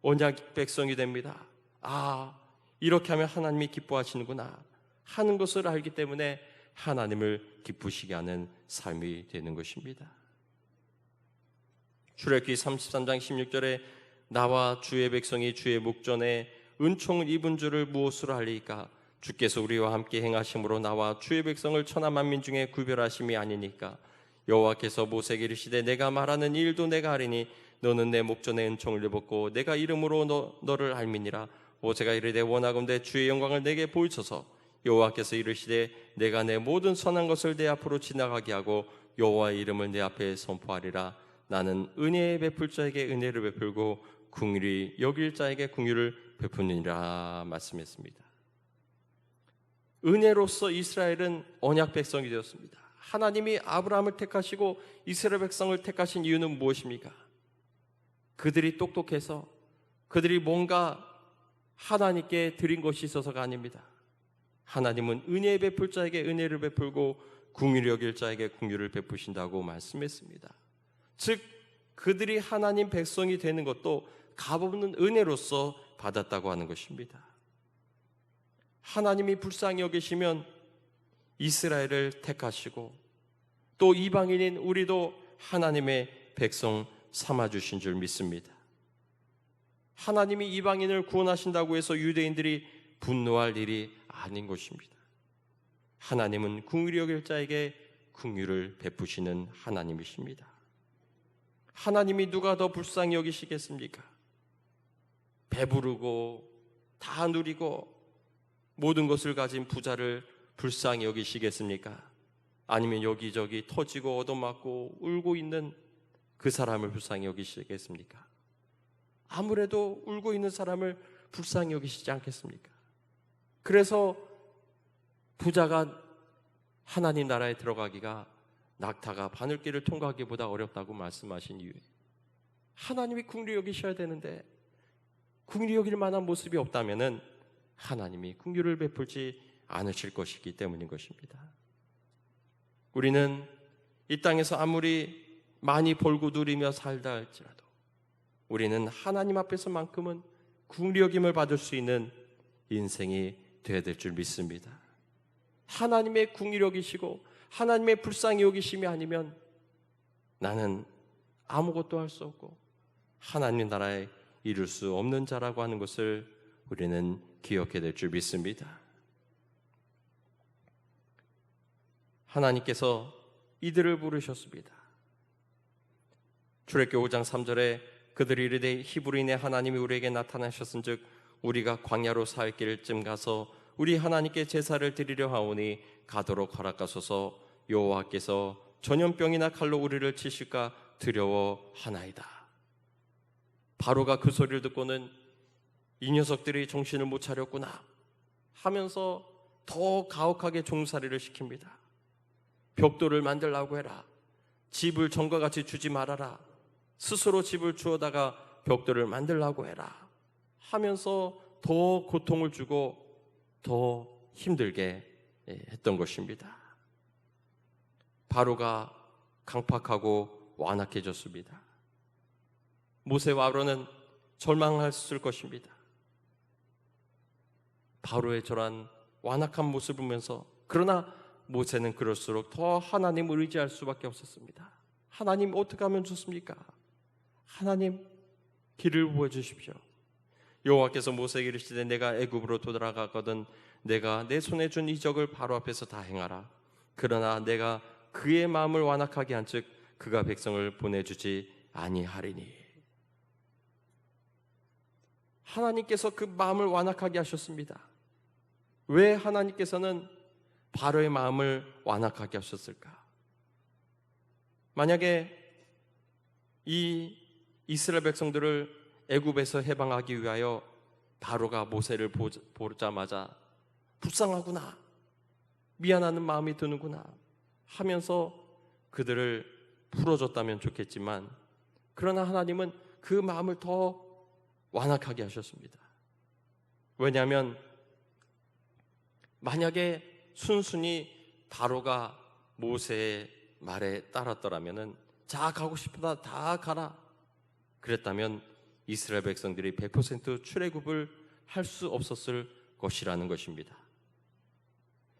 언약 백성이 됩니다. 이렇게 하면 하나님이 기뻐하시는구나 하는 것을 알기 때문에 하나님을 기쁘시게 하는 삶이 되는 것입니다. 출애굽기 33장 16절에 나와 주의 백성이 주의 목전에 은총을 입은 줄을 무엇으로 알리까? 주께서 우리와 함께 행하심으로 나와 주의 백성을 천하 만민 중에 구별하심이 아니니까. 여호와께서 모세에게 이르시되 내가 말하는 일도 내가 아리니 너는 내 목전에 은총을 입었고 내가 이름으로 너를 알미니라. 모세가 이르되 원하건대 주의 영광을 내게 보이소서. 여호와께서 이르시되 내가 내 모든 선한 것을 내 앞으로 지나가게 하고 여호와의 이름을 내 앞에 선포하리라. 나는 은혜에 베풀 자에게 은혜를 베풀고 긍휼히 여길 자에게 긍휼을 베푸니라 말씀했습니다. 은혜로서 이스라엘은 언약 백성이 되었습니다. 하나님이 아브라함을 택하시고 이스라엘 백성을 택하신 이유는 무엇입니까? 그들이 똑똑해서 그들이 뭔가 하나님께 드린 것이 있어서가 아닙니다. 하나님은 은혜에 베풀 자에게 은혜를 베풀고 긍휼히 여길 자에게 긍휼을 베푸신다고 말씀했습니다. 즉 그들이 하나님 백성이 되는 것도 값없는 은혜로서 받았다고 하는 것입니다. 하나님이 불쌍히 여기시면 이스라엘을 택하시고 또 이방인인 우리도 하나님의 백성 삼아주신 줄 믿습니다. 하나님이 이방인을 구원하신다고 해서 유대인들이 분노할 일이 아닌 것입니다. 하나님은 긍휼히 여길 자에게 긍휼을 베푸시는 하나님이십니다. 하나님이 누가 더 불쌍히 여기시겠습니까? 배부르고 다 누리고 모든 것을 가진 부자를 불쌍히 여기시겠습니까? 아니면 여기저기 터지고 얻어맞고 울고 있는 그 사람을 불쌍히 여기시겠습니까? 아무래도 울고 있는 사람을 불쌍히 여기시지 않겠습니까? 그래서 부자가 하나님 나라에 들어가기가 낙타가 바늘길을 통과하기보다 어렵다고 말씀하신 이유에 하나님이 긍휼히 여기셔야 되는데 긍휼히 여길 만한 모습이 없다면은 하나님이 긍휼을 베풀지 않으실 것이기 때문인 것입니다. 우리는 이 땅에서 아무리 많이 벌고 누리며 살다 할지라도 우리는 하나님 앞에서만큼은 긍휼히 여김을 받을 수 있는 인생이 되어야 될 줄 믿습니다. 하나님의 긍휼히 여기시고 하나님의 불쌍히 여기심이 아니면 나는 아무것도 할 수 없고 하나님 나라에 이룰 수 없는 자라고 하는 것을 우리는 기억해야 될 줄 믿습니다. 하나님께서 이들을 부르셨습니다. 출애굽기 5장 3절에 그들이 이르되 히브리인의 하나님이 우리에게 나타나셨은즉 우리가 광야로 살 길쯤 가서 우리 하나님께 제사를 드리려 하오니 가도록 허락하소서. 여호와께서 전염병이나 칼로 우리를 치실까 두려워하나이다. 바로가 그 소리를 듣고는 이 녀석들이 정신을 못 차렸구나 하면서 더 가혹하게 종살이를 시킵니다. 벽돌을 만들라고 해라. 집을 전과 같이 주지 말아라. 스스로 집을 주어다가 벽돌을 만들라고 해라 하면서 더 고통을 주고 더 힘들게 했던 것입니다. 바로가 강팍하고 완악해졌습니다. 모세와 아론은 절망했을 것입니다. 바로의 저런 완악한 모습을 보면서, 그러나 모세는 그럴수록 더 하나님을 의지할 수밖에 없었습니다. 하나님 어떻게 하면 좋습니까? 하나님 길을 보여주십시오. 여호와께서 모세에게 이르시되 내가 애굽으로 돌아가거든 내가 내 손에 준 이적을 바로 앞에서 다 행하라. 그러나 내가 그의 마음을 완악하게 한즉 그가 백성을 보내주지 아니하리니. 하나님께서 그 마음을 완악하게 하셨습니다. 왜 하나님께서는 바로의 마음을 완악하게 하셨을까? 만약에 이 이스라엘 백성들을 애굽에서 해방하기 위하여 바로가 모세를 보자마자 불쌍하구나, 미안하는 마음이 드는구나 하면서 그들을 풀어줬다면 좋겠지만, 그러나 하나님은 그 마음을 더 완악하게 하셨습니다. 왜냐하면 만약에 순순히 바로가 모세의 말에 따랐더라면, 자 가고 싶다 다 가라 그랬다면 이스라엘 백성들이 100% 출애굽을 할 수 없었을 것이라는 것입니다.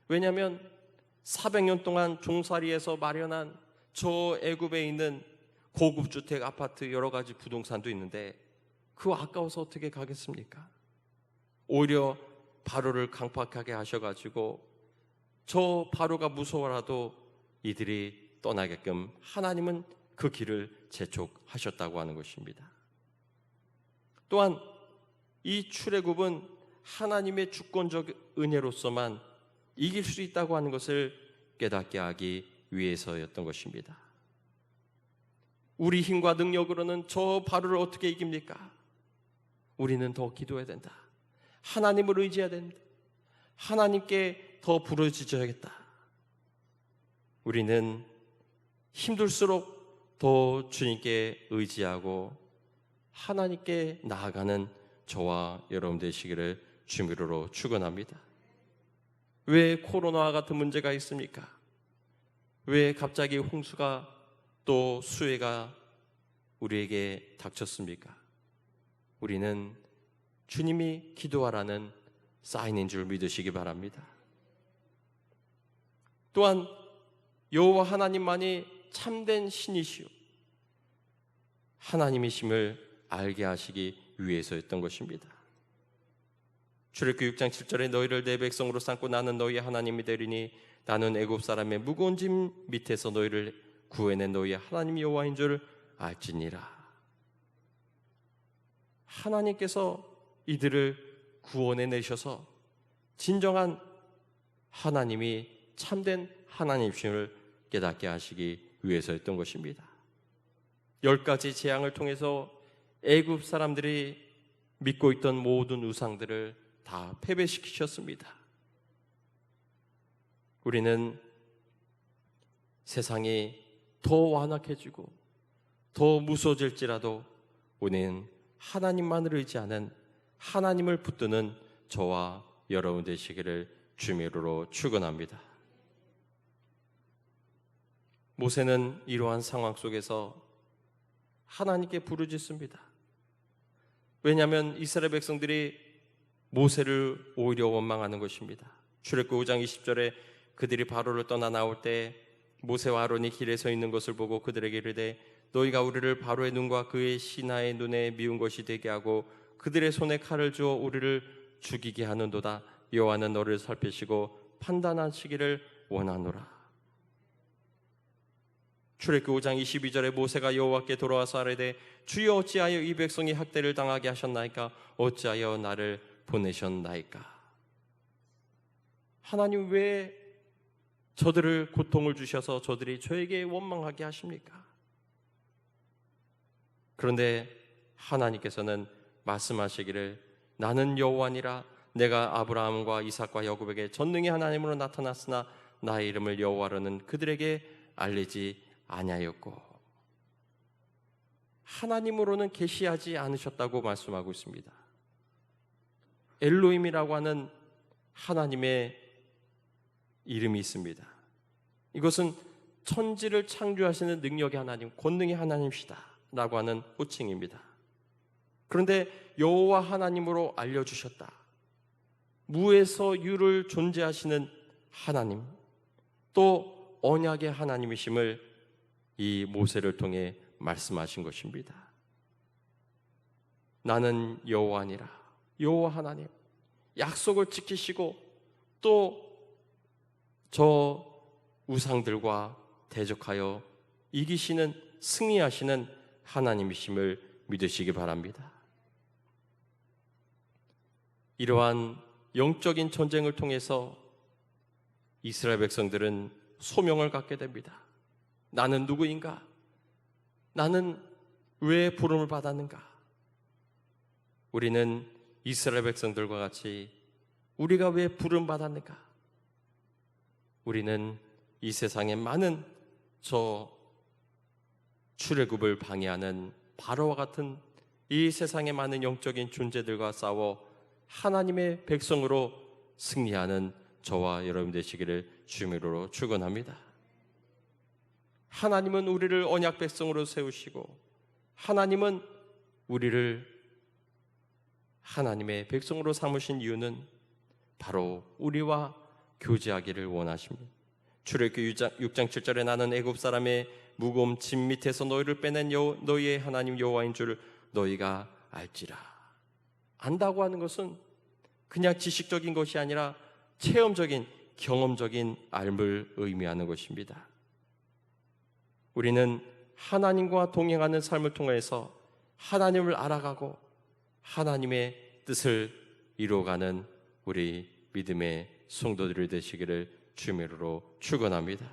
왜냐하면 400년 동안 종살이에서 마련한 저 애굽에 있는 고급 주택, 아파트, 여러 가지 부동산도 있는데 그거 아까워서 어떻게 가겠습니까? 오히려 바로를 강팍하게 하셔가지고 저 바로가 무서워라도 이들이 떠나게끔 하나님은 그 길을 재촉하셨다고 하는 것입니다. 또한 이 출애굽은 하나님의 주권적 은혜로서만 이길 수 있다고 하는 것을 깨닫게 하기 위해서였던 것입니다. 우리 힘과 능력으로는 저 바로를 어떻게 이깁니까? 우리는 더 기도해야 된다. 하나님을 의지해야 된다. 하나님께 더 부르짖어야겠다. 우리는 힘들수록 더 주님께 의지하고 하나님께 나아가는 저와 여러분 되시기를 주미로로 축원합니다. 왜 코로나와 같은 문제가 있습니까? 왜 갑자기 홍수가 또 수해가 우리에게 닥쳤습니까? 우리는 주님이 기도하라는 사인인 줄 믿으시기 바랍니다. 또한 여호와 하나님만이 참된 신이시오 하나님이심을 알게 하시기 위해서였던 것입니다. 출애굽기 6장 7절에 너희를 내 백성으로 삼고 나는 너희의 하나님이 되리니 나는 애굽 사람의 무거운 짐 밑에서 너희를 구해낸 너희의 하나님 여호와인 줄 알지니라. 하나님께서 이들을 구원해 내셔서 진정한 하나님이 참된 하나님이심을 깨닫게 하시기 위해서였던 것입니다. 10가지 재앙을 통해서 애굽 사람들이 믿고 있던 모든 우상들을 다 패배시키셨습니다. 우리는 세상이 더 완악해지고 더 무서워질지라도 우리는 하나님만을 의지하는, 하나님을 붙드는 저와 여러분 되시기를 주미로로 축원합니다. 모세는 이러한 상황 속에서 하나님께 부르짖습니다. 왜냐하면 이스라엘 백성들이 모세를 오히려 원망하는 것입니다. 출애굽기 5장 20절에 그들이 바로를 떠나 나올 때 모세와 아론이 길에 서 있는 것을 보고 그들에게 이르되 너희가 우리를 바로의 눈과 그의 신하의 눈에 미운 것이 되게 하고 그들의 손에 칼을 주어 우리를 죽이게 하는도다. 여호와는 너를 살피시고 판단하시기를 원하노라. 출애굽기 5장 22절에 모세가 여호와께 돌아와서 아뢰되 주여 어찌하여 이 백성이 학대를 당하게 하셨나이까? 어찌하여 나를 보내셨나이까? 하나님 왜 저들을 고통을 주셔서 저들이 저에게 원망하게 하십니까? 그런데 하나님께서는 말씀하시기를 나는 여호와니라. 내가 아브라함과 이삭과 야곱에게 전능의 하나님으로 나타났으나 나의 이름을 여호와로는 그들에게 알리지 아니하였고, 하나님으로는 계시하지 않으셨다고 말씀하고 있습니다. 엘로힘이라고 하는 하나님의 이름이 있습니다. 이것은 천지를 창조하시는 능력의 하나님, 권능의 하나님이시다 라고 하는 호칭입니다. 그런데 여호와 하나님으로 알려주셨다. 무에서 유를 존재하시는 하나님, 또 언약의 하나님이심을 이 모세를 통해 말씀하신 것입니다. 나는 여호와니라. 여호와 하나님, 약속을 지키시고 또 저 우상들과 대적하여 이기시는, 승리하시는 하나님이심을 믿으시기 바랍니다. 이러한 영적인 전쟁을 통해서 이스라엘 백성들은 소명을 갖게 됩니다. 나는 누구인가? 나는 왜 부름을 받았는가? 우리는 이스라엘 백성들과 같이 우리가 왜 부름 받았는가? 우리는 이 세상에 많은 저 출애굽을 방해하는 바로와 같은 이 세상의 많은 영적인 존재들과 싸워 하나님의 백성으로 승리하는 저와 여러분 되시기를 주님으로 축원합니다. 하나님은 우리를 언약 백성으로 세우시고 하나님은 우리를 하나님의 백성으로 삼으신 이유는 바로 우리와 교제하기를 원하십니다. 출애굽기 6장 7절에 나는 애굽 사람의 무거운 짐 밑에서 너희를 빼낸 너희의 하나님 여호와인 줄 너희가 알지라. 안다고 하는 것은 그냥 지식적인 것이 아니라 체험적인, 경험적인 알을 의미하는 것입니다. 우리는 하나님과 동행하는 삶을 통해서 하나님을 알아가고 하나님의 뜻을 이루어가는 우리 믿음의 성도들이 되시기를 주님으로 축원합니다.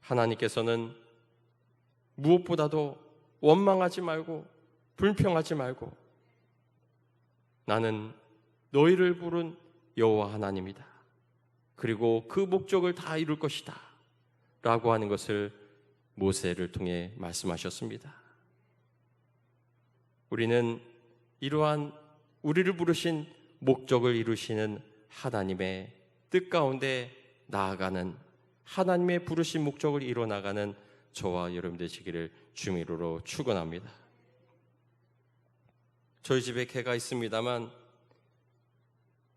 하나님께서는 무엇보다도 원망하지 말고 불평하지 말고 나는 너희를 부른 여호와 하나님이다. 그리고 그 목적을 다 이룰 것이다 라고 하는 것을 모세를 통해 말씀하셨습니다. 우리는 이러한 우리를 부르신 목적을 이루시는 하나님의 뜻 가운데 나아가는, 하나님의 부르신 목적을 이뤄나가는 저와 여러분 되시기를 주님으로 축원합니다. 저희 집에 개가 있습니다만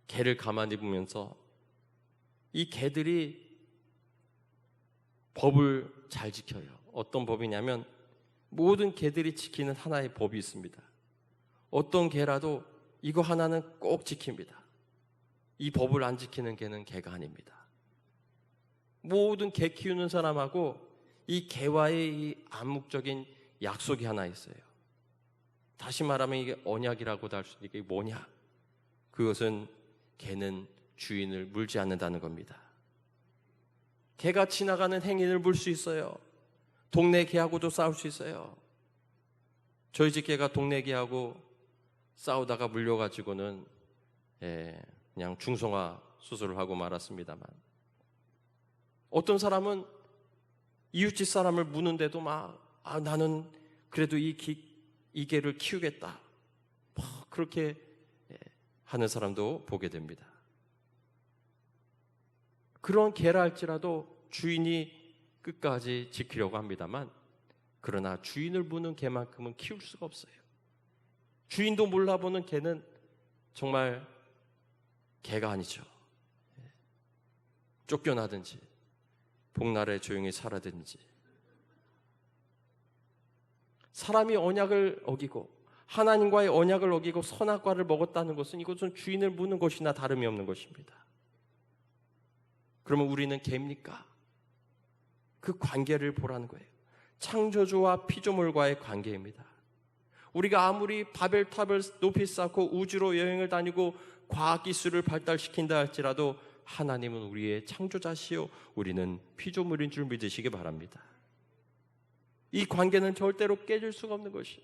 개를 가만히 보면서 이 개들이 법을 잘 지켜요. 어떤 법이냐면 모든 개들이 지키는 하나의 법이 있습니다. 어떤 개라도 이거 하나는 꼭 지킵니다. 이 법을 안 지키는 개는 개가 아닙니다. 모든 개 키우는 사람하고 이 개와의 이 암묵적인 약속이 하나 있어요. 다시 말하면 이게 언약이라고도 할 수 있는 게 뭐냐? 그것은 개는 주인을 물지 않는다는 겁니다. 개가 지나가는 행인을 물 수 있어요. 동네 개하고도 싸울 수 있어요. 저희 집 개가 동네 개하고 싸우다가 물려가지고는 그냥 중성화 수술을 하고 말았습니다만, 어떤 사람은 이웃집 사람을 무는데도 나는 그래도 이 개를 키우겠다, 그렇게 하는 사람도 보게 됩니다. 그런 개라 할지라도 주인이 끝까지 지키려고 합니다만, 그러나 주인을 무는 개만큼은 키울 수가 없어요. 주인도 몰라보는 개는 정말 개가 아니죠. 쫓겨나든지 복날에 조용히 살아든지. 사람이 언약을 어기고 하나님과의 언약을 어기고 선악과를 먹었다는 것은 이것은 주인을 묻는 것이나 다름이 없는 것입니다. 그러면 우리는 개입니까? 그 관계를 보라는 거예요. 창조주와 피조물과의 관계입니다. 우리가 아무리 바벨탑을 높이 쌓고 우주로 여행을 다니고 과학기술을 발달시킨다 할지라도 하나님은 우리의 창조자시요 우리는 피조물인 줄 믿으시기 바랍니다. 이 관계는 절대로 깨질 수가 없는 것이,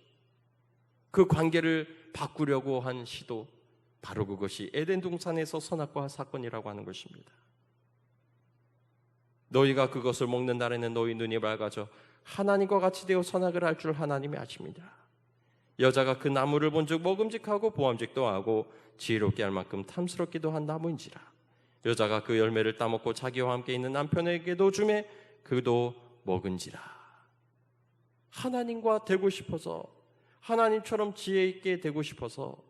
그 관계를 바꾸려고 한 시도, 바로 그것이 에덴 동산에서 선악과 사건이라고 하는 것입니다. 너희가 그것을 먹는 날에는 너희 눈이 밝아져 하나님과 같이 되어 선악을 알 줄 하나님이 아십니다. 여자가 그 나무를 본즉 먹음직하고 보암직도 하고 지혜롭게 할 만큼 탐스럽기도 한 나무인지라. 여자가 그 열매를 따먹고 자기와 함께 있는 남편에게도 주매 그도 먹은지라. 하나님과 되고 싶어서, 하나님처럼 지혜 있게 되고 싶어서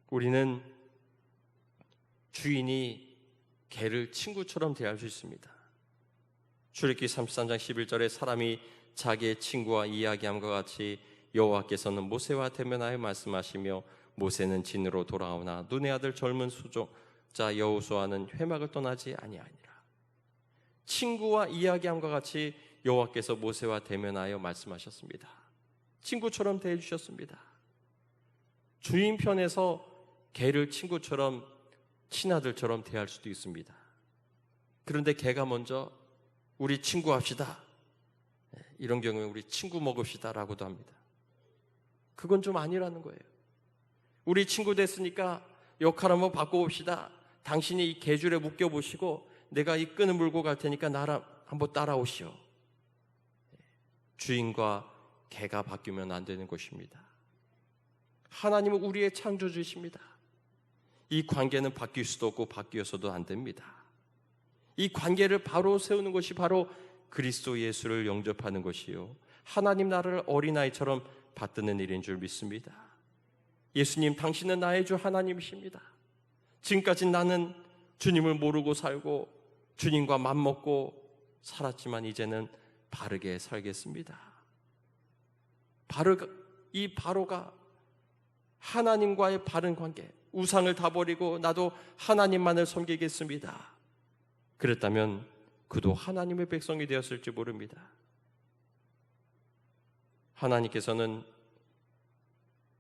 우리는 주인이 개를 친구처럼 대할 수 있습니다. 출애굽기 33장 11절에 사람이 자기의 친구와 이야기함과 같이 여호와께서는 모세와 대면하여 말씀하시며 모세는 진으로 돌아오나 눈의 아들 젊은 수종자 여호수아는 회막을 떠나지 아니하니라. 친구와 이야기함과 같이 여호와께서 모세와 대면하여 말씀하셨습니다. 친구처럼 대해주셨습니다. 주인 편에서 개를 친구처럼, 친아들처럼 대할 수도 있습니다. 그런데 개가 먼저 우리 친구 합시다, 이런 경우에 우리 친구 먹읍시다 라고도 합니다. 그건 좀 아니라는 거예요. 우리 친구 됐으니까 역할 한번 바꿔봅시다. 당신이 이 개줄에 묶여보시고 내가 이 끈을 물고 갈 테니까 나랑 한번 따라오시오. 주인과 개가 바뀌면 안 되는 것입니다. 하나님은 우리의 창조주이십니다. 이 관계는 바뀔 수도 없고 바뀌어서도 안 됩니다. 이 관계를 바로 세우는 것이 바로 그리스도 예수를 영접하는 것이요, 하나님 나라를 어린아이처럼 받드는 일인 줄 믿습니다. 예수님, 당신은 나의 주 하나님이십니다. 지금까지 나는 주님을 모르고 살고 주님과 맘먹고 살았지만 이제는 바르게 살겠습니다. 이 바로가 하나님과의 바른 관계, 우상을 다 버리고 나도 하나님만을 섬기겠습니다. 그랬다면 그도 하나님의 백성이 되었을지 모릅니다. 하나님께서는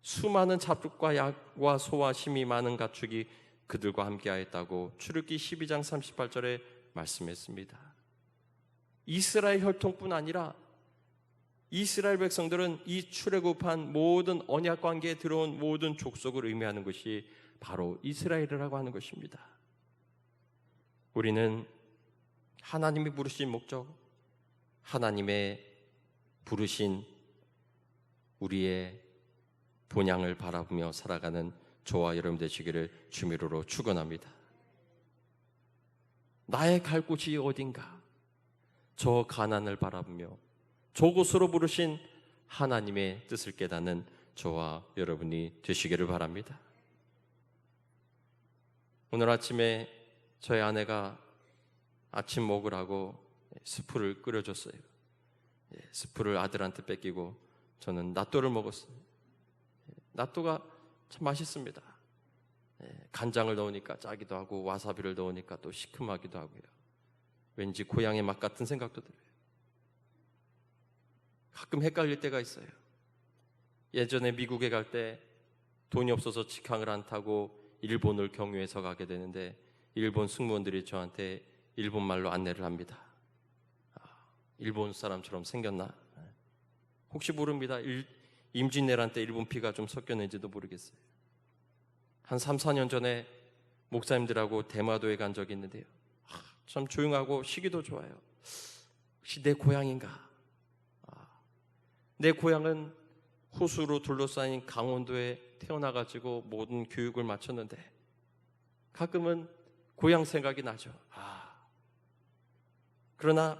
수많은 잡숫과 약과 소와 심이 많은 가축이 그들과 함께 하였다고 출애굽기 12장 38절에 말씀했습니다. 이스라엘 혈통뿐 아니라 이스라엘 백성들은 이 출애굽한 모든 언약 관계에 들어온 모든 족속을 의미하는 것이 바로 이스라엘이라고 하는 것입니다. 우리는 하나님이 부르신 목적, 하나님의 부르신 우리의 본향을 바라보며 살아가는 저와 여러분 되시기를 주미로로 축원합니다. 나의 갈 곳이 어딘가, 저 가난을 바라보며 저곳으로 부르신 하나님의 뜻을 깨닫는 저와 여러분이 되시기를 바랍니다. 오늘 아침에 저희 아내가 아침 먹으라고 스프를 끓여줬어요. 스프를 아들한테 뺏기고 저는 낫또를 먹었어요. 낫또가 참 맛있습니다. 간장을 넣으니까 짜기도 하고 와사비를 넣으니까 또 시큼하기도 하고요. 왠지 고향의 맛 같은 생각도 들어요. 가끔 헷갈릴 때가 있어요. 예전에 미국에 갈 때 돈이 없어서 직항을 안 타고 일본을 경유해서 가게 되는데 일본 승무원들이 저한테 일본말로 안내를 합니다. 일본 사람처럼 생겼나? 혹시 모릅니다. 임진왜란 때 일본 피가 좀 섞였는지도 모르겠어요. 한 3, 4년 전에 목사님들하고 대마도에 간 적이 있는데요. 참 조용하고 시기도 좋아요. 혹시 내 고향인가? 내 고향은 호수로 둘러싸인 강원도에 태어나가지고 모든 교육을 마쳤는데 가끔은 고향 생각이 나죠. 그러나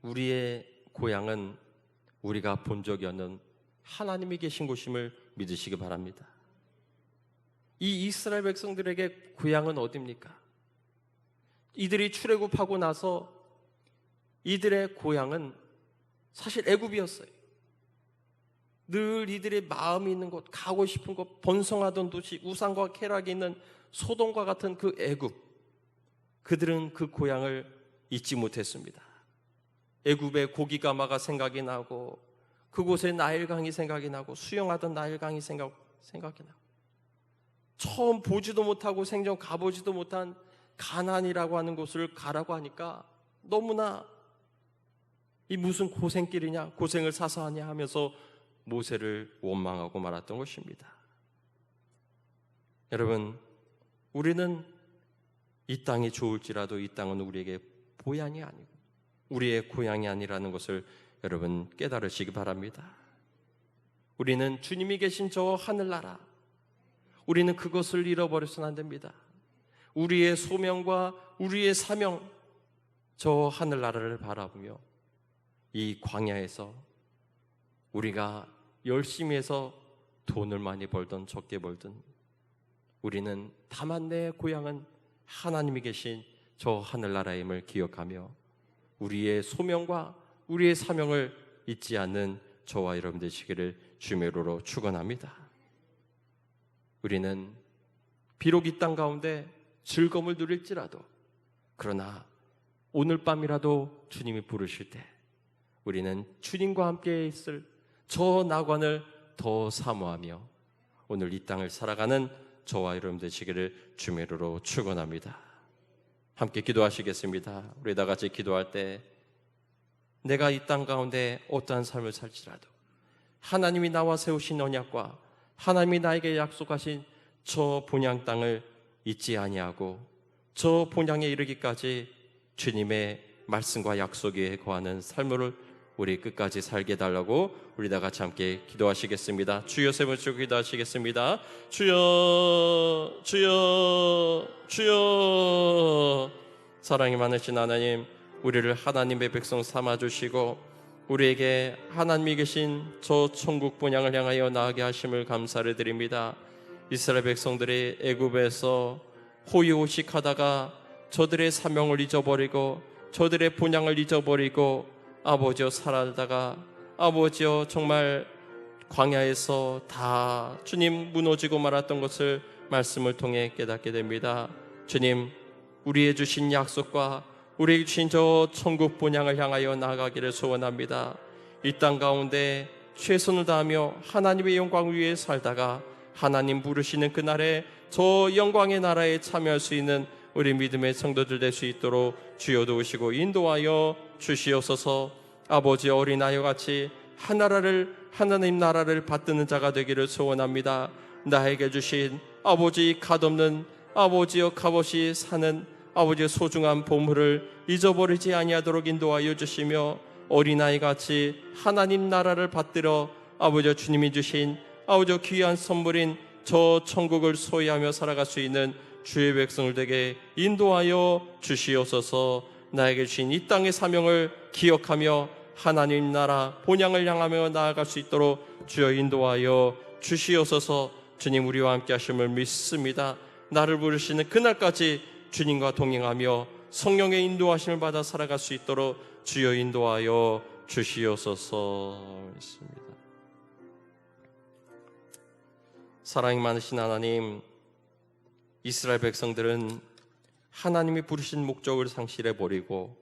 우리의 고향은 우리가 본 적이 없는 하나님이 계신 곳임을 믿으시기 바랍니다. 이 이스라엘 백성들에게 고향은 어디입니까? 이들이 출애굽하고 나서 이들의 고향은 사실 애굽이었어요. 늘 이들의 마음이 있는 곳, 가고 싶은 곳, 번성하던 도시, 우상과 쾌락이 있는 소돔과 같은 그 애굽, 그들은 그 고향을 잊지 못했습니다. 애굽의 고기가마가 생각이 나고, 그곳에 나일강이 생각이 나고, 수영하던 나일강이 생각이 나고, 처음 보지도 못하고 생전 가보지도 못한 가나안이라고 하는 곳을 가라고 하니까 너무나 이 무슨 고생길이냐, 고생을 사서 하냐 하면서 모세를 원망하고 말았던 것입니다. 여러분, 우리는 이 땅이 좋을지라도 이 땅은 우리에게 보양이 아니고 우리의 고향이 아니라는 것을 여러분 깨달으시기 바랍니다. 우리는 주님이 계신 저 하늘나라, 우리는 그것을 잃어버려서는 안 됩니다. 우리의 소명과 우리의 사명, 저 하늘나라를 바라보며 이 광야에서 우리가 열심히 해서 돈을 많이 벌든 적게 벌든 우리는 다만 내 고향은 하나님이 계신 저 하늘나라임을 기억하며 우리의 소명과 우리의 사명을 잊지 않는 저와 여러분 되시기를 주의 이름으로 축원합니다. 우리는 비록 이 땅 가운데 즐거움을 누릴지라도, 그러나 오늘 밤이라도 주님이 부르실 때 우리는 주님과 함께 있을 저 나관을 더 사모하며 오늘 이 땅을 살아가는 저와 여러분 되시기를 주의 이름으로 축원합니다. 함께 기도하시겠습니다. 우리 다 같이 기도할 때 내가 이 땅 가운데 어떠한 삶을 살지라도 하나님이 나와 세우신 언약과 하나님이 나에게 약속하신 저 본향 땅을 잊지 아니하고 저 본향에 이르기까지 주님의 말씀과 약속에 거하는 삶을 우리 끝까지 살게 해달라고 우리 다 같이 함께 기도하시겠습니다. 주여 세 번 주고 기도하시겠습니다. 주여, 주여, 주여. 사랑이 많으신 하나님, 우리를 하나님의 백성 삼아주시고 우리에게 하나님이 계신 저 천국 본향을 향하여 나아가게 하심을 감사를 드립니다. 이스라엘 백성들이 애굽에서 호의호식하다가 저들의 사명을 잊어버리고 저들의 본향을 잊어버리고 아버지여 살아다가 아버지여 정말 광야에서 다 주님 무너지고 말았던 것을 말씀을 통해 깨닫게 됩니다. 주님, 우리의 주신 약속과 우리에게 주신 저 천국 본향을 향하여 나아가기를 소원합니다. 이 땅 가운데 최선을 다하며 하나님의 영광 위에 살다가 하나님 부르시는 그날에 저 영광의 나라에 참여할 수 있는 우리 믿음의 성도들 될 수 있도록 주여 도우시고 인도하여 주시옵소서. 아버지 어린아이와 같이 하나님 나라를 받드는 자가 되기를 소원합니다. 나에게 주신 아버지 갓없는 아버지여 값없이 사는 아버지의 소중한 보물을 잊어버리지 아니하도록 인도하여 주시며 어린아이같이 하나님 나라를 받들어 아버지 주님이 주신 아버지 귀한 선물인 저 천국을 소유하며 살아갈 수 있는 주의 백성을 되게 인도하여 주시옵소서. 나에게 주신 이 땅의 사명을 기억하며 하나님 나라 본향을 향하며 나아갈 수 있도록 주여 인도하여 주시옵소서. 주님 우리와 함께 하심을 믿습니다. 나를 부르시는 그날까지 주님과 동행하며 성령의 인도하심을 받아 살아갈 수 있도록 주여 인도하여 주시옵소서. 믿습니다. 사랑이 많으신 하나님, 이스라엘 백성들은 하나님이 부르신 목적을 상실해버리고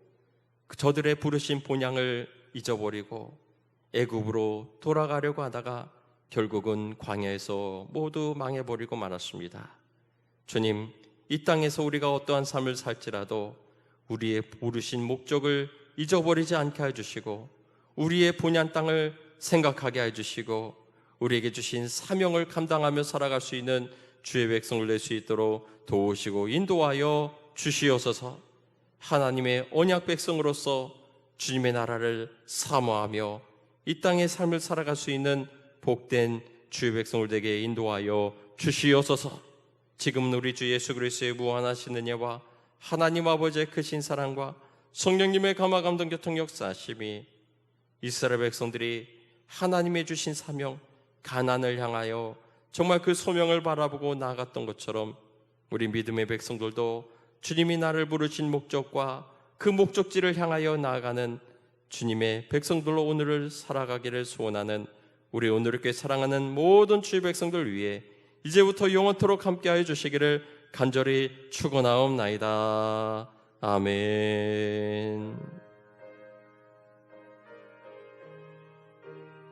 저들의 부르신 본향을 잊어버리고 애굽으로 돌아가려고 하다가 결국은 광야에서 모두 망해버리고 말았습니다. 주님, 이 땅에서 우리가 어떠한 삶을 살지라도 우리의 부르신 목적을 잊어버리지 않게 해주시고 우리의 본향 땅을 생각하게 해주시고 우리에게 주신 사명을 감당하며 살아갈 수 있는 주의 백성을 낼 수 있도록 도우시고 인도하여 주시옵소서. 하나님의 언약 백성으로서 주님의 나라를 사모하며 이 땅의 삶을 살아갈 수 있는 복된 주의 백성을 되게 인도하여 주시옵소서. 지금 우리 주 예수 그리스도의 무한하신 은혜와 하나님 아버지의 크신 사랑과 성령님의 감화 감동 교통 역사하심이 이스라엘 백성들이 하나님의 주신 사명 가나안을 향하여 정말 그 소명을 바라보고 나아갔던 것처럼 우리 믿음의 백성들도 주님이 나를 부르신 목적과 그 목적지를 향하여 나아가는 주님의 백성들로 오늘을 살아가기를 소원하는 우리 오늘교회 사랑하는 모든 주의 백성들 위해 이제부터 영원토록 함께하여 주시기를 간절히 축원하옵나이다. 아멘.